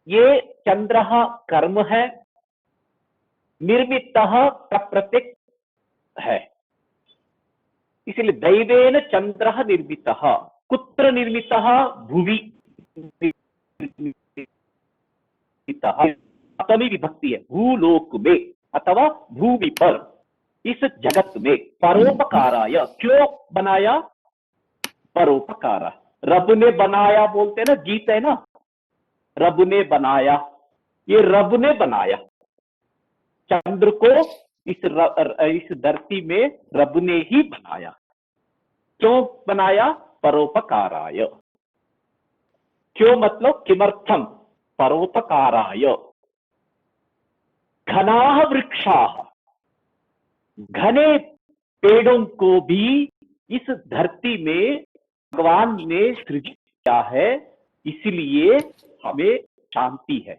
ये चंद्रः कर्म है, निर्मितः का प्रतीक है, इसलिए दैवेन चंद्रः निर्मितः। कुत्र निर्मितः? भुवि निर्मितः, सप्तमी विभक्ति है, भूलोक में अथवा भूमि पर, इस जगत में। परोपकाराय क्यों बनाया? परोपकार, रब ने बनाया बोलते हैं ना, गीत है ना, रब ने बनाया, ये रब ने बनाया चंद्र को, इस धरती में रब ने ही बनाया। क्यों बनाया? परोपकाराय। क्यों मतलब किमर्थम? परोपकाराय। घनाः वृक्षाः, घने पेड़ों को भी इस धरती में भगवान ने सृजित किया है, इसलिए हमें शांति है,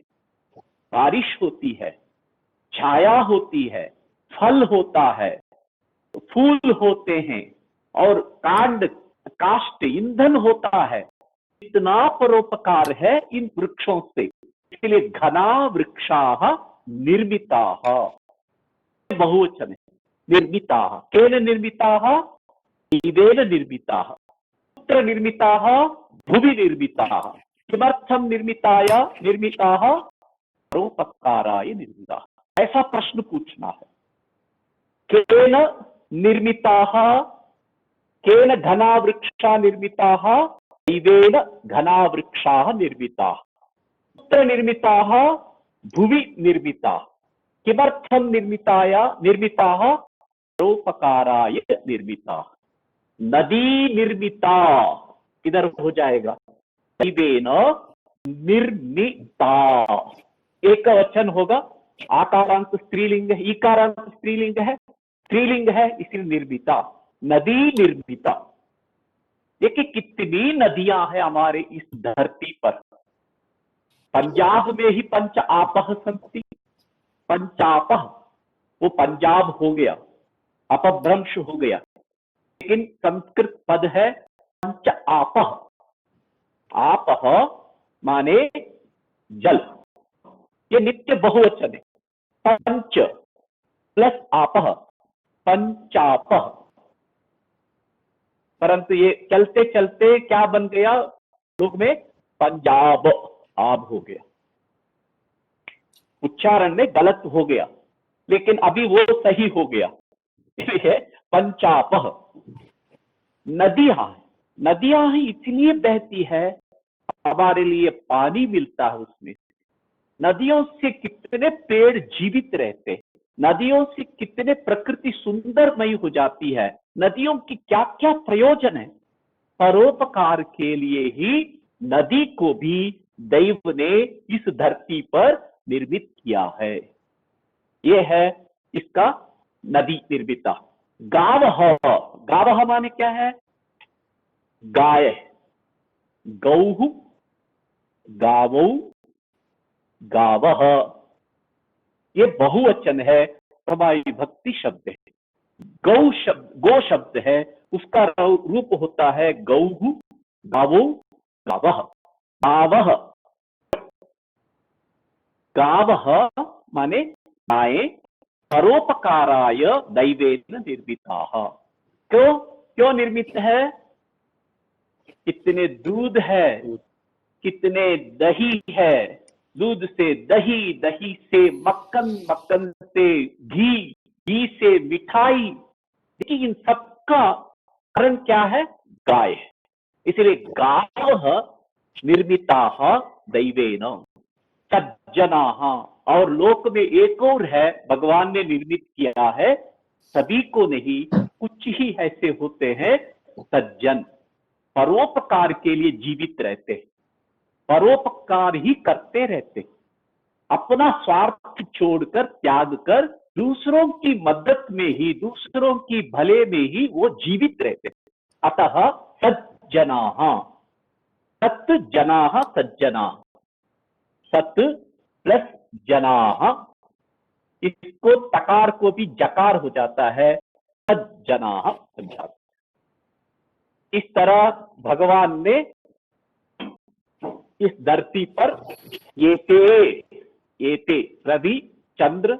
बारिश होती है, छाया होती है, फल होता है, फूल होते हैं और कांड काष्ठ ईंधन होता है। इतना परोपकार है इन वृक्षों से, इसलिए घना वृक्षाः निर्मिताः, बहुवचन है। निर्मिताः, केन निर्मिताः? दैवेन निर्मिताः। कुत्र निर्मिताः? भुवि निर्मिताः। किमर्थम निर्मिताय निर्मिताः? परोपकाराय निर्मिताः। ऐसा प्रश्न पूछना है। केन निर्मिताः? केन घना वृक्षा निर्मिताः? दैवेन घना वृक्षाः निर्मिताः। कुत्र निर्मिताः? भुवि निर्मिताः। किमर्थम निर्मिताय निर्मिताः? परोपकाराय निर्मिताः। नदी निर्मिता, इधर हो जाएगा दैवेन निर्मिता, एक वचन होगा, आकारांत स्त्रीलिंग है, इकारांत स्त्रीलिंग है, स्त्रीलिंग है, इसलिए निर्मिता। नदी निर्मिता। देखिए कितनी नदियां हैं हमारे इस धरती पर। पंजाब में ही पंच आपह संति, पंचापह वो पंजाब हो गया, अपभ्रंश हो गया, लेकिन संस्कृत पद है पंच आपह। आपह माने जल, ये नित्य बहुवचन है। पंच प्लस आपह, पंचापह। परंतु ये चलते चलते क्या बन गया लोग में? पंजाब आब हो गया। उच्चारण में गलत हो गया, लेकिन अभी वो सही हो गया, इसलिए पंचापह। नदियां, नदियां ही इसलिए बहती है, हमारे लिए पानी मिलता है उसमें। नदियों से कितने पेड़ जीवित रहते हैं, नदियों से कितने प्रकृति सुंदरमयी हो जाती है, नदियों की क्या क्या प्रयोजन है। परोपकार के लिए ही नदी को भी दैव ने इस धरती पर निर्मित किया है। यह है इसका नदी निर्मिता। गावः माने क्या है? गाय, गौः, गावौ, गावः, ये बहुवचन है, प्रथमा विभक्ति शब्द है। गो शब्द है, उसका रूप होता है गौः, गावौ, गावः। गावः, गावः माने गायें, परोपकाराय दैवेन निर्मिताः। क्यों निर्मित है? कितने दूध है, कितने दही है, दूध से दही, दही से मक्खन, मक्खन से घी, घी से मिठाई, देखिए इन सबका कारण क्या है? गाय। इसलिए गावः निर्मिताः दैवेन सज्जनाः। और लोक में एक और है, भगवान ने निर्मित किया है, सभी को नहीं, कुछ ही ऐसे होते हैं सज्जन, परोपकार के लिए जीवित रहते, परोपकार ही करते रहते, अपना स्वार्थ छोड़कर, त्याग कर दूसरों की मदद में ही, दूसरों की भले में ही वो जीवित रहते। अतः सज्जनाः, सत् जनाः, सज्जना, सत् प्लस जनाः, इसको तकार को भी जकार हो जाता है, सज्जनाः समझाते। इस तरह भगवान ने इस धरती पर ये रवि, चंद्र,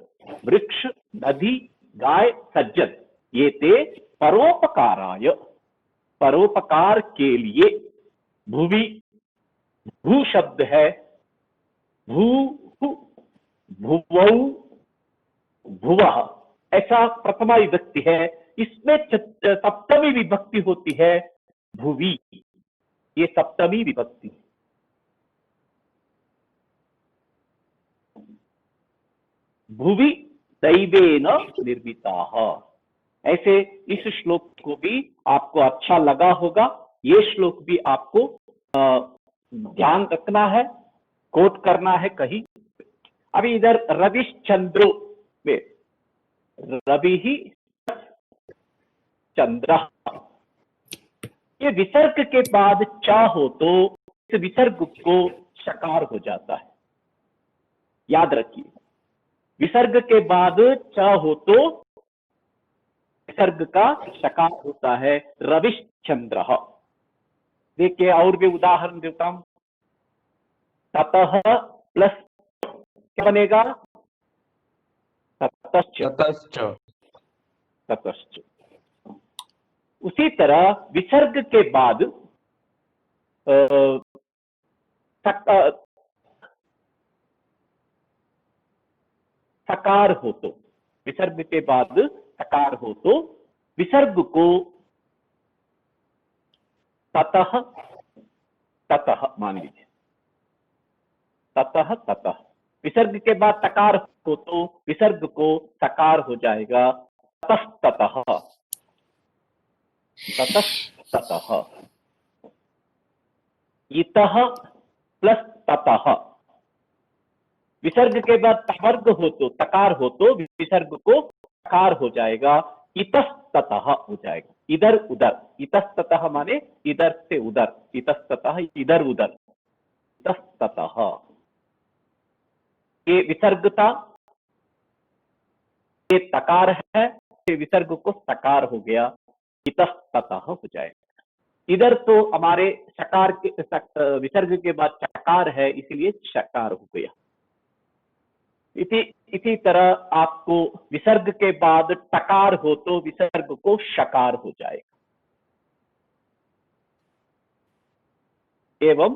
वृक्ष, नदी, गाय, सज्जन, ये ते परोपकाराय, परोपकार के लिए। भुवि, भू शब्द है, भू, भुवौ, भुवः, ऐसा प्रथमा विभक्ति है। इसमें सप्तमी विभक्ति होती है भुवि, ये सप्तमी विभक्ति। भुवि दैवेन निर्मिताः। ऐसे इस श्लोक को भी आपको अच्छा लगा होगा। ये श्लोक भी आपको ध्यान रखना है, कोट करना है कहीं। अभी इधर रविश्चंद्रो में रवि ही चंद्र, ये विसर्ग के बाद च हो तो इस विसर्ग को शकार हो जाता है, याद रखिए। विसर्ग के बाद च हो तो विसर्ग का शकार होता है, रविश्चंद्र। देखिए और भी उदाहरण देता हूं। ततः प्लस क्या बनेगा? ततश्च, ततश्च। उसी तरह विसर्ग के बाद सकार हो तो, विसर्ग के बाद सकार हो तो विसर्ग को ततः, ततः मान लीजिए, ततः, ततः। विसर्ग के बाद तकार हो तो विसर्ग को सकार हो जाएगा, ततस्ततः, ततस्ततः। इतः प्लस ततः। विसर्ग के बाद तवर्ग हो तो, तकार हो तो विसर्ग को सकार हो जाएगा, इतस्ततः हो जाएगा, इधर उधर। इतस्ततः माने इधर से उधर, इतस्ततः इधर उधर, इतस्ततः। ये विसर्ग था, ये तकार है, ये विसर्ग को सकार हो गया, इतस्ततः हो जाएगा। इधर तो हमारे शकार के विसर्ग के बाद चकार है, इसीलिए शकार हो गया। इसी तरह आपको विसर्ग के बाद टकार हो तो विसर्ग को शकार हो जाएगा। एवं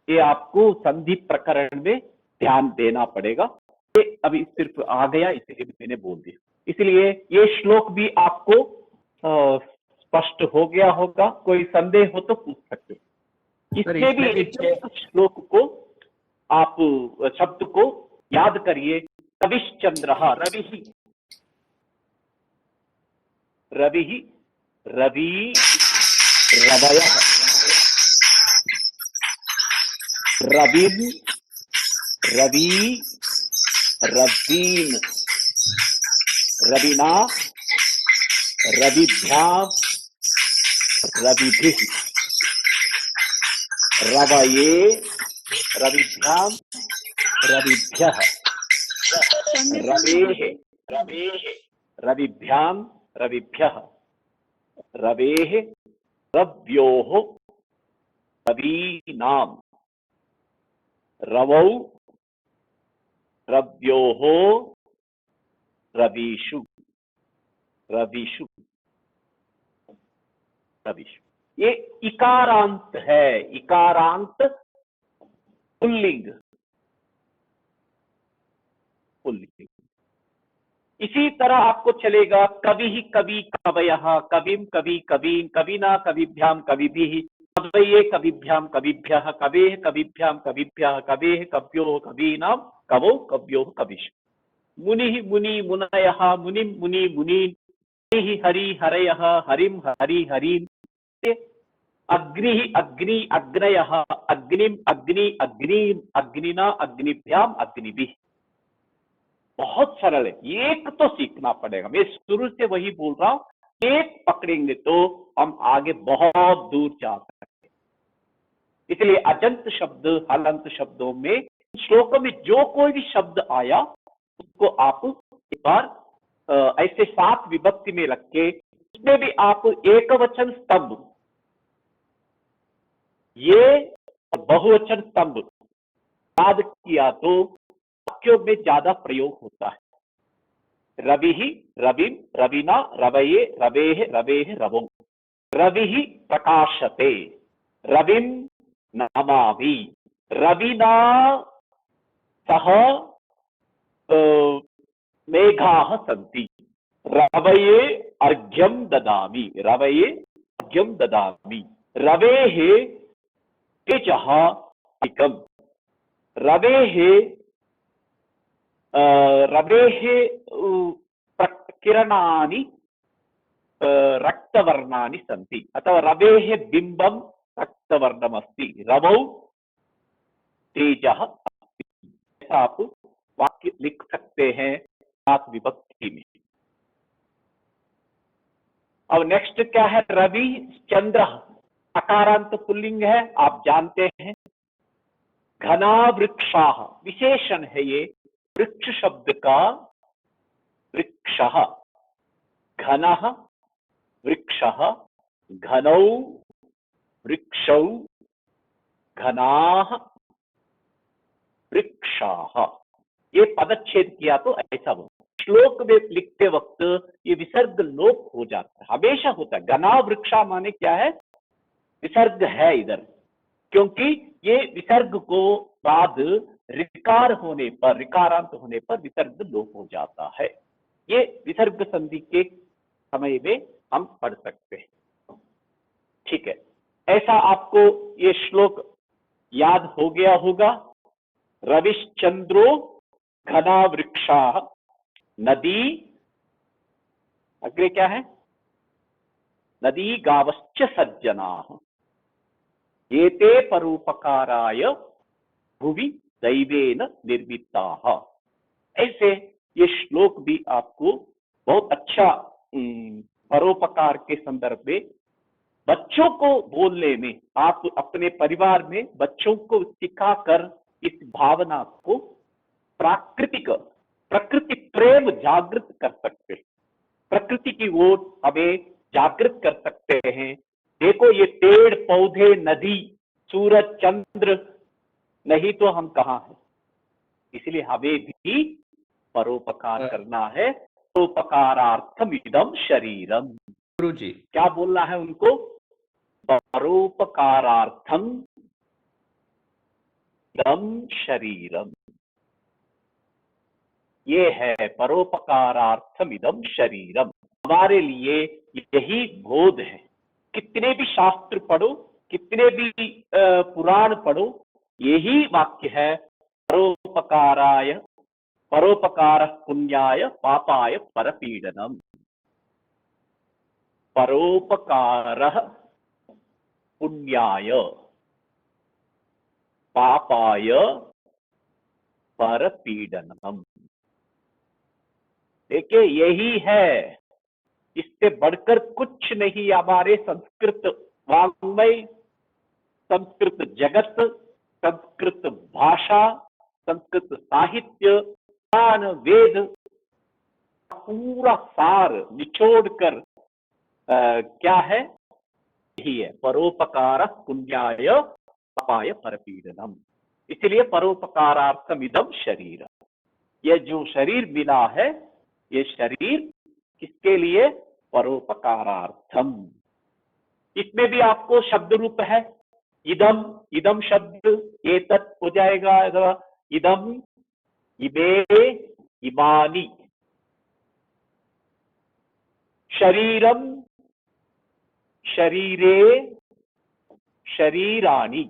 ये आपको संधि प्रकरण में ध्यान देना पड़ेगा। ये अभी सिर्फ आ गया इसलिए मैंने बोल दिया। इसलिए ये श्लोक भी आपको स्पष्ट हो गया होगा। कोई संदेह हो तो पूछ सकते हो। इसमें भी श्लोक को आप शब्द को याद करिए। रविश्चंद्र, रवि रविः रवि रवयः रविं रवि रवीन् रविना रविभ्यां रविभिः रवये रविभ्यां रविभ्यः रवेः रविभ्यां रविभ्यः रवेः रव्योः रवीनां रवौ रव्योः रविषु रविषु रविषु। ये इकारांत है, इकारांत पुल्लिंग पुल्लिंग। इसी तरह आपको चलेगा कवि ही कवि कवयः कविम कवि कवीन कविना कविभ्याम कविभिः कवये कविभ्याम कविभ्यः कवेः कविभ्याम कविभ्यः कवेः कव्योः कवीनां कवौ कव्योः कविषु। मुनिः मुनि मुनयः मुनिं मुनि मुनीन् हरिः हरि हरयः हरिं हरि हरीन् अग्निः अग्नि अग्नयः अग्निम अग्नि अग्नीन् अग्निना अग्निभ्याम अग्निभिः। बहुत सरल है, एक तो सीखना पड़ेगा। मैं शुरू से वही बोल रहा हूं, एक पकड़ेंगे तो हम आगे बहुत दूर जा सकते हैं। इसलिए अजंत शब्द हलंत शब्दों में श्लोकों में जो कोई भी शब्द आया उसको आप एक बार ऐसे 7 विभक्ति में रख के उसमें भी आप एक वचन स्तंभ ये बहुवचन स्तंभ याद किया तो वाक्यों में ज्यादा प्रयोग होता है। रवि रविम रविना रवये रवेः रवेः रवौ रविः प्रकाशते रविम नमामि रविना सह मेघाः सन्ति रवये अर्घ्यं ददामि रवये अर्घ्यं ददामि रवेः तेजः अधिकम् रवेः रवेः किरणानि रक्तवर्णानि सन्ति अथवा रवेः बिम्बं रक्तवर्णमस्ति रवौ तेजः अस्ति। ऐसा आप वाक्य लिख सकते हैं 7 विभक्ति में। अब नेक्स्ट क्या है, रवि चंद्र अकारांत पुल्लिंग है, आप जानते हैं। घना वृक्षाः विशेषण है ये वृक्ष शब्द का, वृक्षः घनः वृक्षः घनौ वृक्षौ घनाः वृक्षाः। ये पदच्छेद किया तो ऐसा हो। श्लोक में लिखते वक्त ये विसर्ग लोप हो जाता है, हमेशा होता है। घना वृक्षा माने क्या है, विसर्ग है इधर, क्योंकि ये विसर्ग को बाद ऋकार होने पर, ऋकारांत होने पर विसर्ग लोप हो जाता है। ये विसर्ग संधि के समय में हम पढ़ सकते हैं। ठीक है, ऐसा आपको ये श्लोक याद हो गया होगा। रविश्चंद्रो घना वृक्षाः नदी, अग्रे क्या है, नदी गावश्च सज्जनाः एते परोपकाराय भुवि दैवेन निर्मिताः। ऐसे ये श्लोक भी आपको बहुत अच्छा परोपकार के संदर्भ में बच्चों को बोलने में, आप अपने परिवार में बच्चों को सिखाकर इस भावना को प्राकृतिक प्रकृति प्रेम जागृत कर सकते हैं, प्रकृति की ओर हमें जागृत कर सकते हैं। देखो ये पेड़ पौधे नदी सूरज चंद्र नहीं तो हम कहाँ हैं। इसलिए हमें भी परोपकार करना है। परोपकारार्थम इदम शरीरम। गुरुजी क्या बोलना है उनको, परोपकारार्थम इदम शरीरम। ये है परोपकारार्थम इदम शरीरम। हमारे लिए यही बोध है। कितने भी शास्त्र पढ़ो, कितने भी पुराण पढ़ो, यही वाक्य है, परोपकाराय परोपकार पुण्याय पापाय परपीडनम। परोपकारः पुण्याय पापाय परपीडनम। देखिए यही है, इससे बढ़कर कुछ नहीं हमारे संस्कृत वाङ्मय, संस्कृत जगत, संस्कृत भाषा, संस्कृत साहित्य, ज्ञान, वेद पूरा सार निचोड़कर क्या है, यही है, परोपकार पुण्याय पापाय परपीडनम। इसलिए परोपकारार्थम इदम शरीर, यह जो शरीर मिला है, ये शरीर किसके लिए? परोपकारार्थम। इसमें भी आपको शब्द रूप है, इदम, इदम शब्द एतत् हो जाएगा, इदम, इमे, इमानी, शरीरम, शरीरे, शरीराणि,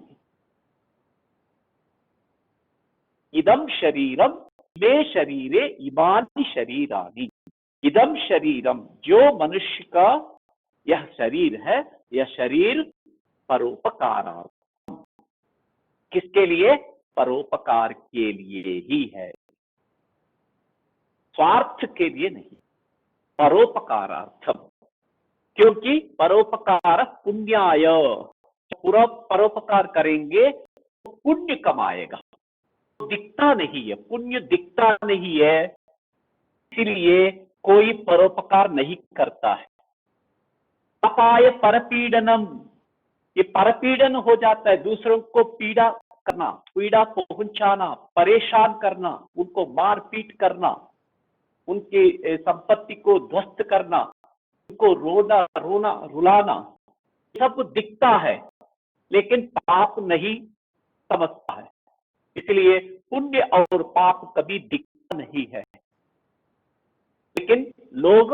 इदम शरीरम, इमे शरीरे, इमानि शरीराणि। इदम शरीरम, जो मनुष्य का यह शरीर है, यह शरीर परोपकारार्थम, किसके लिए? परोपकार के लिए ही है, स्वार्थ के लिए नहीं, परोपकारार्थम। क्योंकि परोपकार पुण्याय, पूरा परोपकार करेंगे तो पुण्य कमाएगा, दिखता नहीं है, पुण्य दिखता नहीं है, इसलिए कोई परोपकार नहीं करता है। पापाय परपीडनम, ये परपीडन हो जाता है, दूसरों को पीड़ा करना, पीड़ा पहुंचाना, परेशान करना, उनको मारपीट करना, उनकी संपत्ति को ध्वस्त करना, उनको रोना रोना रुलाना, सब दिखता है लेकिन पाप नहीं समझता है। इसलिए पुण्य और पाप कभी दिखता नहीं है, लेकिन लोग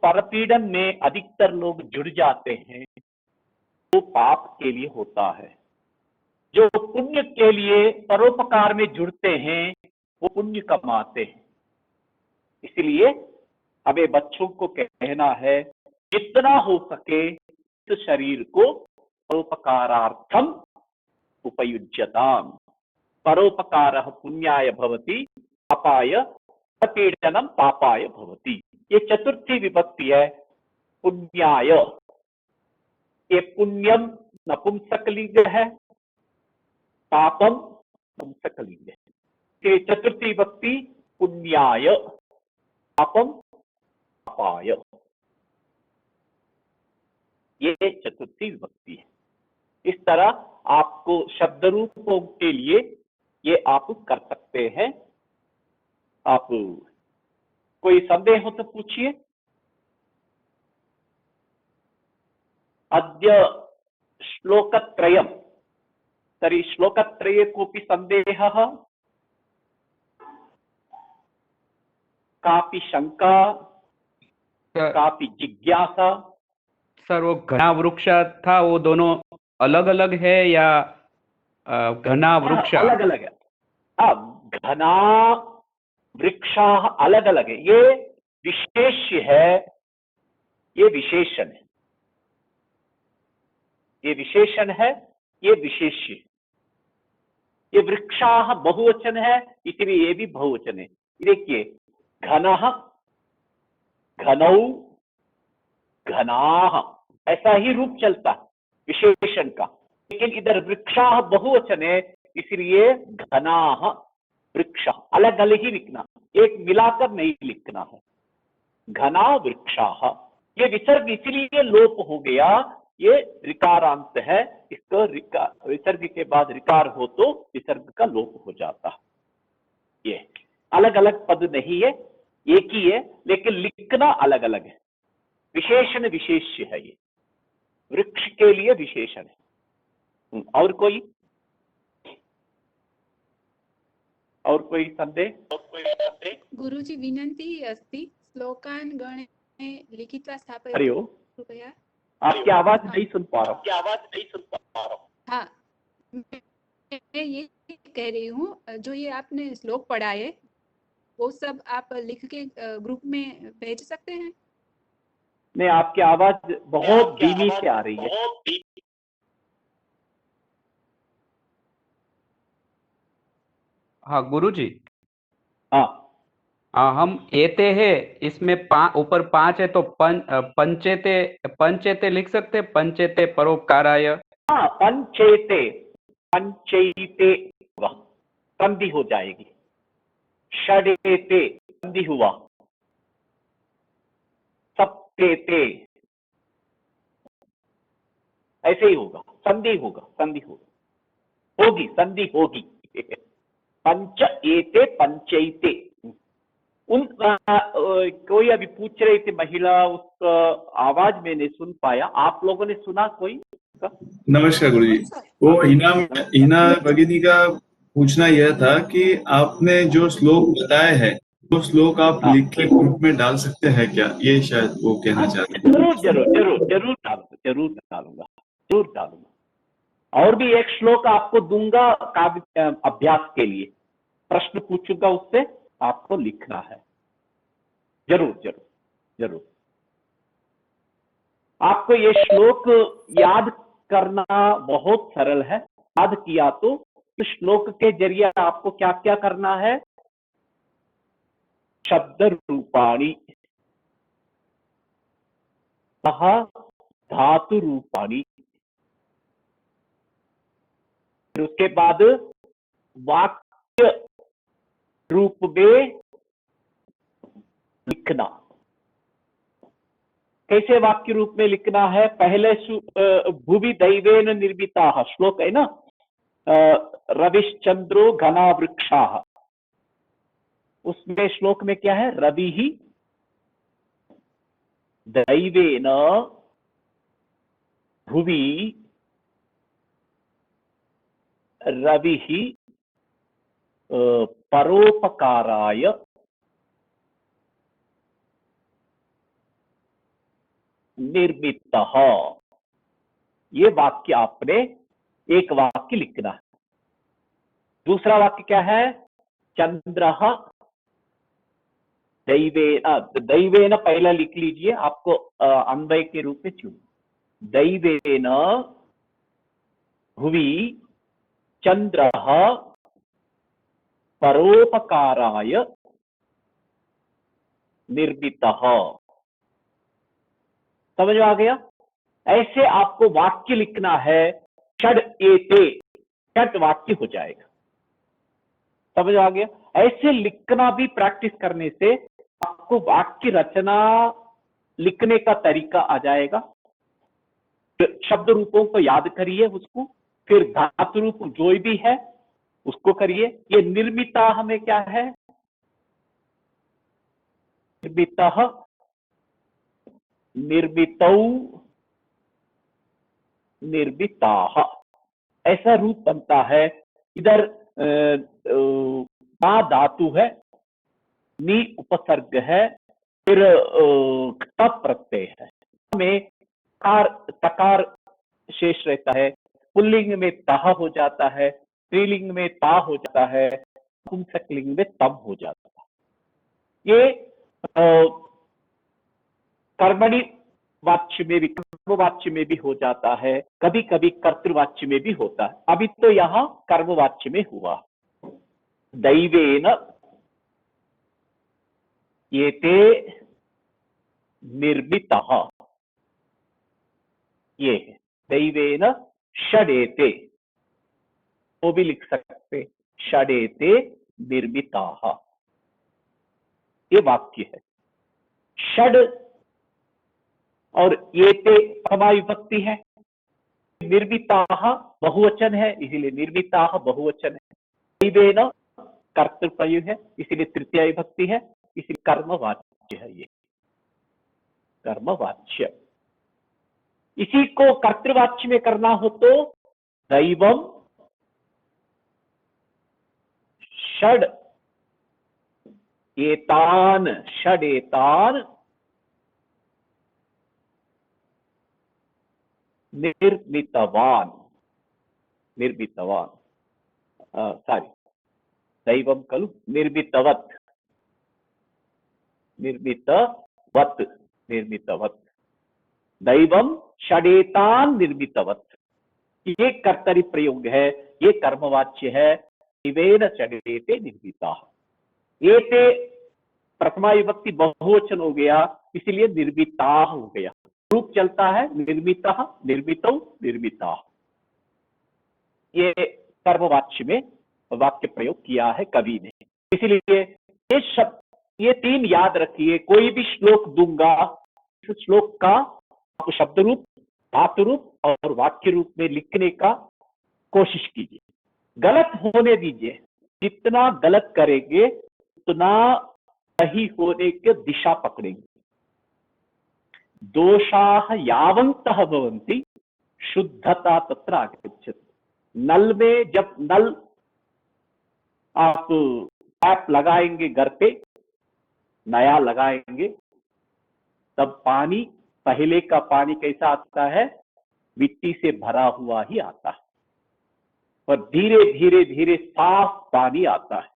परपीड़न में अधिकतर लोग जुड़ जाते हैं, वो पाप के लिए होता है। जो पुण्य के लिए परोपकार में जुड़ते हैं वो पुण्य कमाते हैं। इसलिए हमें बच्चों को कहना है, जितना हो सके इस शरीर को परोपकारार्थम उपयुज्यताम। परोपकारः पुण्याय भवति, पापाय परपीडनम पापाय भवति। ये चतुर्थी विभक्ति है, पुण्याय। ये पुण्यम नपुंसकलिंग है, पापम नपुंसकलिंग है। ये चतुर्थी विभक्ति पुण्याय, पापम पापाय, ये चतुर्थी विभक्ति है। इस तरह आपको शब्द रूपों के लिए ये आप कर सकते हैं। आप कोई संदेह हो तो पूछिए। अद्य श्लोकत्रयम, तर्हि श्लोकत्रये कोऽपि संदेहः, कापि शंका, कापि जिज्ञासा? सर वो घना वृक्ष था, वो दोनों अलग अलग है या घना वृक्ष? अलग अलग है। घना वृक्षा अलग अलग है, ये विशेष्य है, ये विशेषण है, ये विशेषण है, ये विशेष्य। ये वृक्षा बहुवचन है, इसलिए ये भी बहुवचन है। देखिए, घनः, घनौ, घनाः, ऐसा ही रूप चलता है विशेषण का, लेकिन इधर वृक्षा बहुवचन है, इसलिए घनाः वृक्षा, अलग अलग ही लिखना, एक मिलाकर नहीं लिखना है। घना वृक्षाः, ये विसर्ग इसलिए लोप हो गया, ये ऋकारांत है, इसको विसर्ग के बाद ऋकार हो तो विसर्ग का लोप हो जाता है। ये अलग अलग पद नहीं है, एक ही है, लेकिन लिखना अलग अलग है। विशेषण विशेष्य है, ये वृक्ष के लिए विशेषण है। और कोई संदेह? गुरुजी विनंती अस्ति, श्लोकान् गणे लिखित्वा स्थापयतु हरि ओम। कृपया। आपकी आवाज नहीं सुन पा रहा हूँ। हाँ, मैं ये कह रही हूँ, जो ये आपने श्लोक पढ़ा है वो सब आप लिख के ग्रुप में भेज सकते हैं? नहीं, आपकी आवाज बहुत धीमी से आ रही है। हाँ गुरुजी। हाँ हम एते है, इसमें ऊपर 5 है तो पंचेते, पंचेते लिख सकते हैं, पंचेते परोपकाराय। हाँ, पंचेते, पंचैते होगा, संधि हो जाएगी। षडेते संधि हुआ, सप्तेते ऐसे ही होगा, संधि होगा, संधि होगा, होगी, संधि होगी। पंच एते पंचैते। कोई अभी पूछ रही थी महिला, उसका आवाज मैं नहीं सुन पाया, आप लोगों ने सुना कोई? नमस्कार गुरुजी। वो हिना भगिनी का पूछना यह था कि आपने जो श्लोक बताए हैं वो श्लोक आप हाँ। लिख के ग्रुप में डाल सकते हैं क्या, ये शायद वो कहना चाहते हैं। जरूर जरूर जरूर जरूर डालूंगा, जरूर डालूंगा, जरूर डालूंगा। और भी एक श्लोक आपको दूंगा काव्य अभ्यास के लिए, प्रश्न पूछूंगा, उससे आपको लिखना है। जरूर जरूर जरूर। आपको ये श्लोक याद करना बहुत सरल है। याद किया तो श्लोक के जरिए आपको क्या क्या करना है? शब्द रूपाणी, धातु रूपाणी, फिर उसके बाद वाक्य रूप में लिखना। कैसे वाक्य रूप में लिखना है? पहले भुवि दैवेन निर्मिता श्लोक है ना, रविश्चंद्रो घना वृक्षा। उसमें श्लोक में क्या है? रवि ही दैवेन भुवि, रवि ही परोपकाराय निर्मितः। ये वाक्य आपने एक वाक्य लिखना है। दूसरा वाक्य क्या है? चंद्रः दैवेन, दैवेन पहला लिख लीजिए, आपको अन्वय के रूप में चुन। दैवेन भुवि चंद्रः परोपकाराय निर्मितः। समझ में आ गया? ऐसे आपको वाक्य लिखना है। षड एते, षट वाक्य हो जाएगा। समझ आ गया? ऐसे लिखना भी प्रैक्टिस करने से आपको वाक्य रचना लिखने का तरीका आ जाएगा। शब्द रूपों को याद करिए उसको, फिर धातु रूप जो भी है उसको करिए। ये निर्मिता हमें क्या है? निर्मितः, निर्मितौ, निर्मिताः, ऐसा रूप बनता है। इधर मा धातु है, नी उपसर्ग है, फिर तप प्रत्यय है, में तकार शेष रहता है। पुल्लिंग में तह हो जाता है, स्त्रीलिंग में ता हो जाता है, पुंसकलिंग में तम हो जाता है। ये कर्मणि वाच्य में भी, कर्मवाच्य में भी हो जाता है, कभी कभी कर्तृवाच्य में भी होता है। अभी तो यहाँ कर्मवाच्य में हुआ। दैवेन एते निर्मितः, ये है दैवेन षडेते, वो भी लिख सकते, षडेते निर्मिताः, ये वाक्य है। षड और एते प्रथमा विभक्ति है, निर्मिताः बहुवचन है, इसीलिए निर्मिताः बहुवचन है। दैवेन कर्तृप्रयोग है, इसीलिए तृतीया विभक्ति है, इसलिए कर्मवाच्य है। ये कर्मवाच्य। इसी को कर्तृवाच्य में करना हो तो दैवम षड एतान, षडेतान निर्मितवान, निर्मितवान, सारी दैवम खलु, निर्मितवत्, निर्मितवत्, निर्मितवत्, दैवम षडेतान निर्मितवत, ये कर्तरी प्रयोग है, ये कर्मवाच्य है। दिवेन षडेते निर्मिता, एते प्रथमा विभक्ति बहुवचन हो गया, इसलिए निर्मिता हो गया। रूप चलता है निर्मिता, निर्मितौ, निर्मिता। ये कर्मवाच्य में वाक्य प्रयोग किया है कवि ने। इसलिए ये शब्द, ये तीन याद रखिए। कोई भी श्लोक दूंगा, इस श्लोक का आप शब्द रूप, धातु रूप और वाक्य रूप में लिखने का कोशिश कीजिए। गलत होने दीजिए, जितना गलत करेंगे उतना सही होने के दिशा पकड़ेंगे। दोषाः यावन्तः भवन्ति शुद्धता तत्र आगच्छति। नल में जब नल आप टैप लगाएंगे, घर पे नया लगाएंगे, तब पानी, पहले का पानी कैसा आता है? मिट्टी से भरा हुआ ही आता है, और धीरे धीरे धीरे साफ पानी आता है।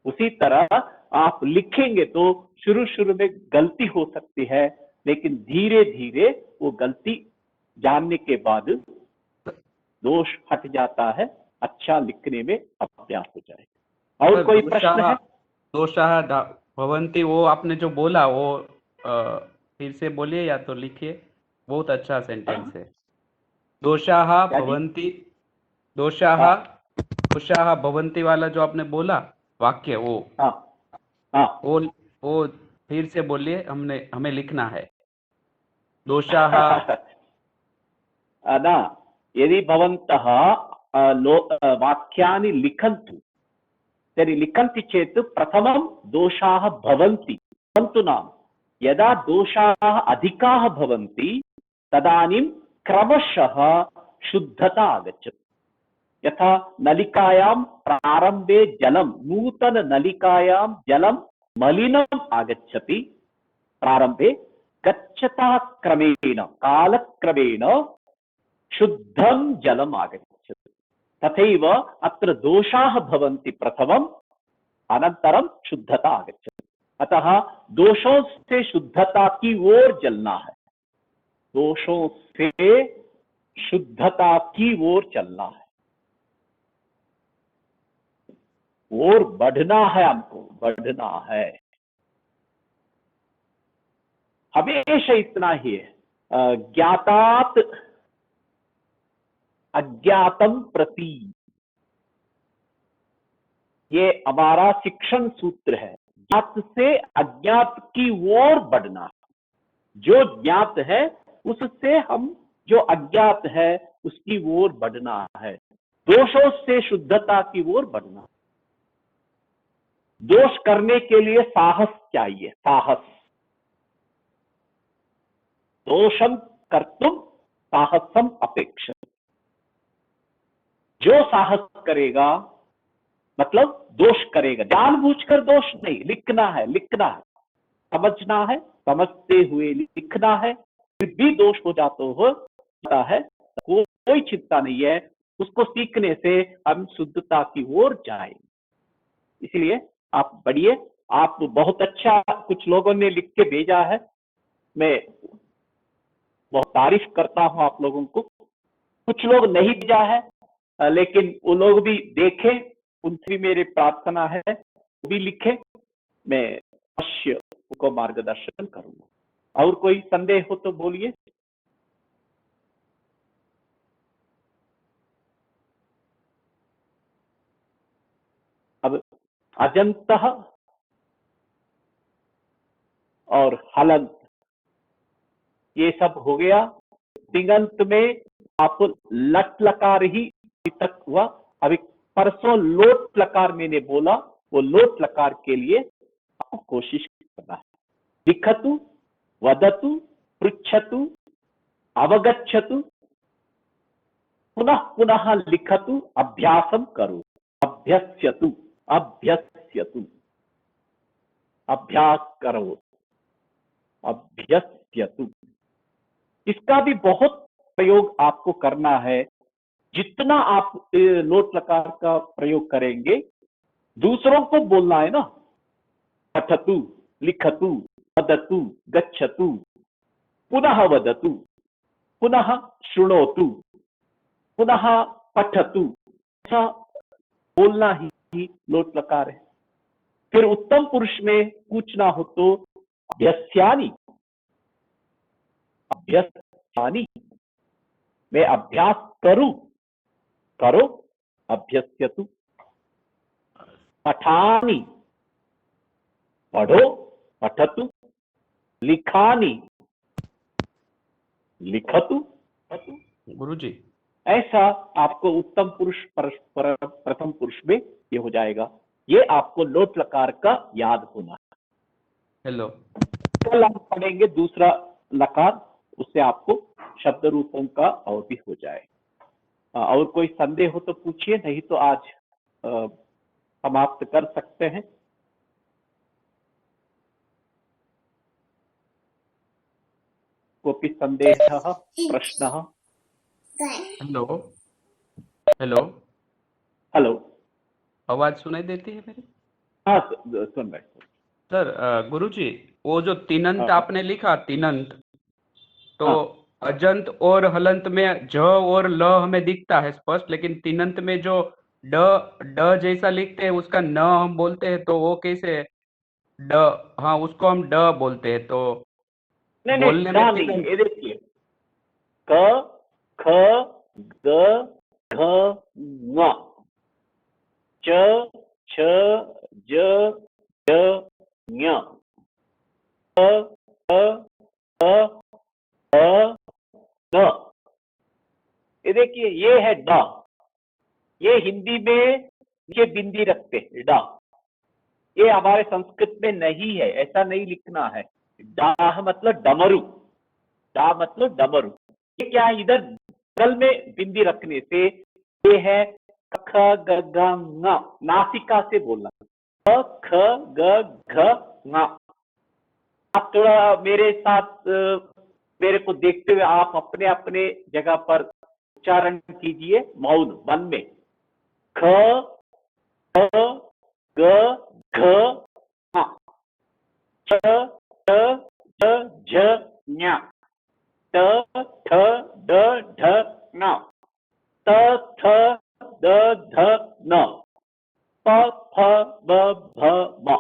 उसी तरह आप लिखेंगे तो शुरू शुरू में गलती हो सकती है, लेकिन धीरे धीरे वो गलती जानने के बाद दोष हट जाता है, अच्छा लिखने में अभ्यास हो जाएगा। और कोई प्रश्न है? दोषाः भवन्ति, वो आपने जो बोला वो फिर से बोलिए या तो लिखिए, बहुत अच्छा सेंटेंस है। दोषाः भवन्ति, दोषाः भवन्ति वाला जो आपने बोला वाक्य, वो वो फिर से बोलिए, हमें लिखना है। दोषाः न, यदि भवन्तः वाक्यानि लिखन्तु तर्हि लिखन्ति चेत् प्रथमं दोषाः भवन्ति, परन्तु नाम यदा दोषाः अधिकाः भवन्ति तदानीं क्रमशः शुद्धता आगच्छति। यथा नलिकायां प्रारम्भे जलं, नूतन नलिकायां जलं मलिनम् आगच्छति प्रारम्भे, गच्छता क्रमेण कालक्रमेण शुद्धं जलम् आगच्छति। तथैव अत्र दोषाः भवन्ति प्रथमम्, अनन्तरं शुद्धता आगच्छति। अतः दोषों से शुद्धता की ओर चलना है, दोषों से शुद्धता की ओर चलना है, और बढ़ना है, हमको बढ़ना है। हमेशा इतना ही है, ज्ञातात् अज्ञातम प्रति, ये हमारा शिक्षण सूत्र है। ज्ञात से अज्ञात की ओर बढ़ना, जो ज्ञात है उससे हम जो अज्ञात है उसकी ओर बढ़ना है। दोषों से शुद्धता की ओर बढ़ना। दोष करने के लिए साहस चाहिए, साहस। दोषम कर्तुम साहसम अपेक्षित। जो साहस करेगा मतलब दोष करेगा, जानबूझकर दोष नहीं, लिखना है, लिखना है, समझना है, समझते हुए लिखना है, फिर भी दोष हो जाता है, कोई चिंता नहीं है, उसको सीखने से हम शुद्धता की ओर जाएंगे। इसलिए आप बढ़िए। आप बहुत अच्छा, कुछ लोगों ने लिख के भेजा है, मैं बहुत तारीफ करता हूं आप लोगों को। कुछ लोग नहीं भेजा है, लेकिन वो लोग भी देखें, उनसे मेरी प्रार्थना है वो भी लिखें, मैं अवश्य उनको मार्गदर्शन करूंगा। और कोई संदेह हो तो बोलिए। अब अजंतः और हलंत ये सब हो गया। तिङंत में आप लट लकार ही तक हुआ। अभी परसों लोट लकार मैंने बोला, वो लोट लकार के लिए आपको कोशिश करना है। लिखतु, वदतु, पृच्छतु, अवगच्छतु, पुनः पुनः लिखतु, अभ्यासम करो, अभ्यस्यतु, अभ्यस्यतु, अभ्यास करो, अभ्यस्यतु। इसका भी बहुत प्रयोग आपको करना है। जितना आप लोट लकार का प्रयोग करेंगे, दूसरों को बोलना है ना। पठतु, लिखतु, वदतु, गच्छतु, पुनः वदतु, पुनः शृणोतु, पुनः पठतु, ऐसा बोलना ही लोट लकार है। फिर उत्तम पुरुष में पूछना हो तो अभ्यस्यानि, अभ्यस्यानि, मैं अभ्यास करूं, करो, अभ्यस्यतु। पठानि, पढ़ो, पठतु। लिखानि, लिखतु, पठतु। गुरुजी ऐसा आपको उत्तम पुरुष प्रथम पुरुष में ये हो जाएगा। ये आपको लोट लकार का याद होना है। हेलो, कल हम पढ़ेंगे दूसरा लकार, उससे आपको शब्द रूपों का और भी हो जाए। और कोई संदेह हो तो पूछिए, नहीं तो आज समाप्त कर सकते हैं। कोऽपि संदेहः, प्रश्नः? हेलो, हेलो, हेलो, आवाज सुनाई देती है मेरी? हाँ सुन रहे। सर गुरुजी, वो जो तिनंत हाँ। आपने लिखा, तिनंत, तो हाँ। अजंत और हलंत में ज और ल हमें दिखता है स्पष्ट, लेकिन तिनंत में जो ड ड जैसा लिखते हैं उसका न हम बोलते हैं, तो वो कैसे है? ड, हाँ उसको हम ड बोलते हैं, तो नहीं बोलने नहीं, में नहीं, तिनंत। ये देखिए, क ख ग घ ङ, च छ ज ज ञ, क ख ग घ न। ये देखिए, ये है ड। ये हिंदी में ये बिंदी रखते हैं ड। ये हमारे संस्कृत में नहीं है, ऐसा नहीं लिखना है। डाह मतलब डमरू, डा मतलब डमरू। ये क्या है, इधर बगल में बिंदी रखने से ये है ख ग घ ङ, नासिका से बोलना, क ख ग घ ङ। आप थोड़ा मेरे साथ मेरे को देखते हुए आप अपने अपने जगह पर उच्चारण कीजिए, मौन मन में। ख ख ग घ ङ, च च ज झ ञ, ट ठ ड ढ ण, त थ द ध न, प फ ब भ म।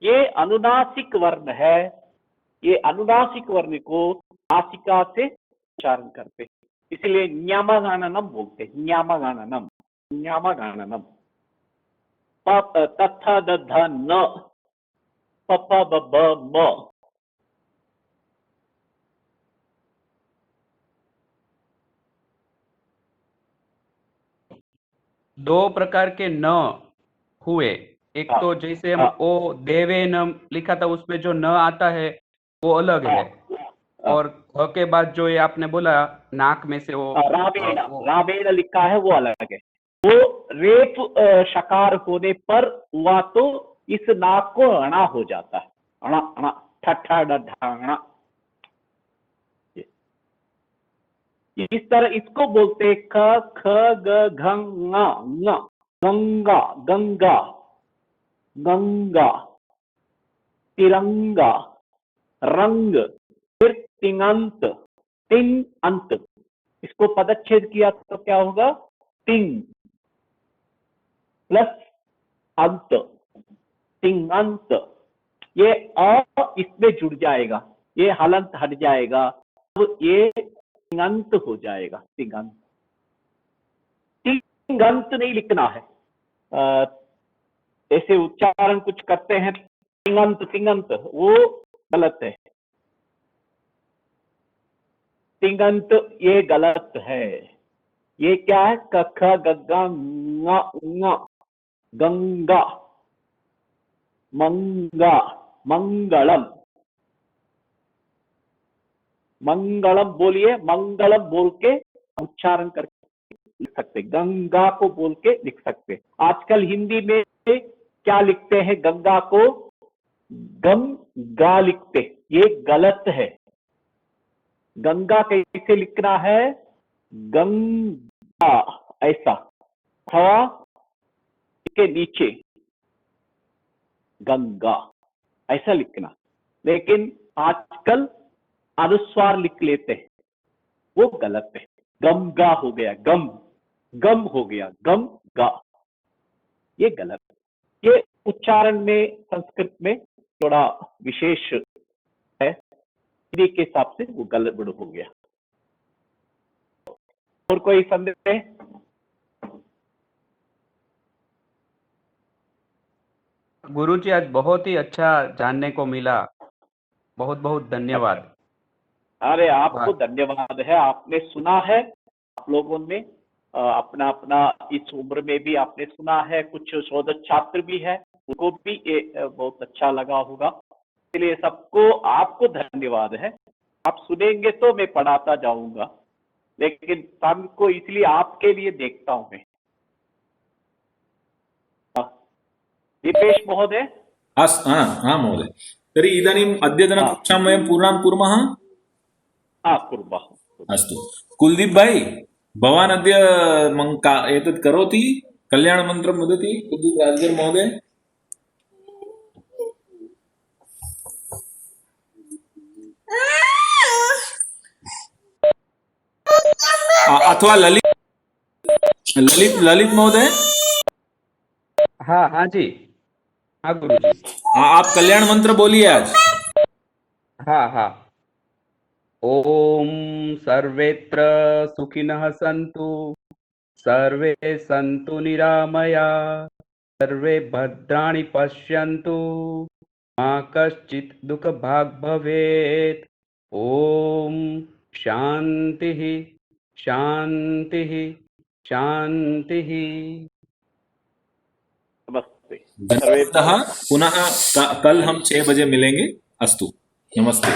ये अनुनासिक वर्ण है। ये अनुनासिक वर्ण को नासिका से उच्चारण करते हैं, इसलिए न्यामगाननम बोलते हैं। न्यामगाननम, न्यामगाननम। तथ दध न, प प ब ब म। दो प्रकार के न हुए, एक हाँ, तो जैसे हम हाँ, ओ देवे न लिखा था, उसमें जो न आता है वो अलग है, हाँ, और ख के बाद जो ये आपने बोला नाक में से वो रामेण, वो रामेण लिखा है वो अलग है। वो रेप शकार होने पर हुआ तो इस नाक को अणा हो जाता है, अणा अणा, ठठा डढा अणा। इस तरह इसको बोलते हैं ख ख ग घ ङ, गंगा, गंगा, गंगा, तिरंगा, रंग, फिर तिंगंत, तिंग अंत। इसको पदच्छेद किया तो क्या होगा, तिंग प्लस अंत, तिंगंत। ये अ इसमें जुड़ जाएगा, ये हलंत हट जाएगा, तो ये तिंगंत हो जाएगा, तिंगंत। तिंगंत नहीं लिखना है, ऐसे उच्चारण कुछ करते हैं तिंगंत तिंगंत, वो गलत है। तिंगंत ये गलत है। ये क्या है, कख गग्गा ङ, गंगा, मंगा, मंगलम। मंगलम बोलिए, मंगलम बोल के उच्चारण करके लिख सकते, गंगा को बोल के लिख सकते। आजकल हिंदी में क्या लिखते हैं, गंगा को गंगा लिखते, ये गलत है। गंगा कैसे लिखना है, गंगा ऐसा, अथवा के नीचे गंगा ऐसा लिखना। लेकिन आजकल अनुस्वार लिख लेते हैं, वो गलत है। गम गा हो गया, गम गम हो गया, गम गा, ये गलत है। ये उच्चारण में संस्कृत में थोड़ा विशेष है, इसी के हिसाब से वो गड़बड़ हो गया। और कोई संदेह? गुरुजी आज बहुत ही अच्छा जानने को मिला, बहुत बहुत धन्यवाद। अरे आपको वाह। धन्यवाद है, आपने सुना है, आप लोगों ने अपना अपना इस उम्र में भी आपने सुना है, कुछ शोध छात्र भी है, उनको भी ये बहुत अच्छा लगा होगा। इसलिए सबको आपको धन्यवाद है। आप सुनेंगे तो मैं पढ़ाता जाऊंगा, लेकिन शाम को इसलिए आपके लिए देखता हूं मैं। दीपेश महोदय। महोदय। तर्हि इदानीम् अद्यतनकक्षां वयं पूर्णां कुर्मः। कुर्मः। अस्तु। कुलदीप भाई, भवान् अद्य एतत् करोति, कल्याणमन्त्रं वदति, कुलदीप राजगर् महोदय। अथवा ललित महोदय। हाँ हाँ जी, हाँ गुरुजी। आप कल्याण मंत्र बोलिए आज। हाँ हाँ। ओम सर्वेत्र सुखिनः सन्तु, सर्वे सन्तु निरामया, सर्वे भद्राणि पश्यन्तु, मा कश्चित् दुःखभाग् भवेत्। ओम शांतिः शांतिः शांतिः। नमस्ते। धन्यवादः। पुनः कल हम 6 बजे मिलेंगे। अस्तु, नमस्ते।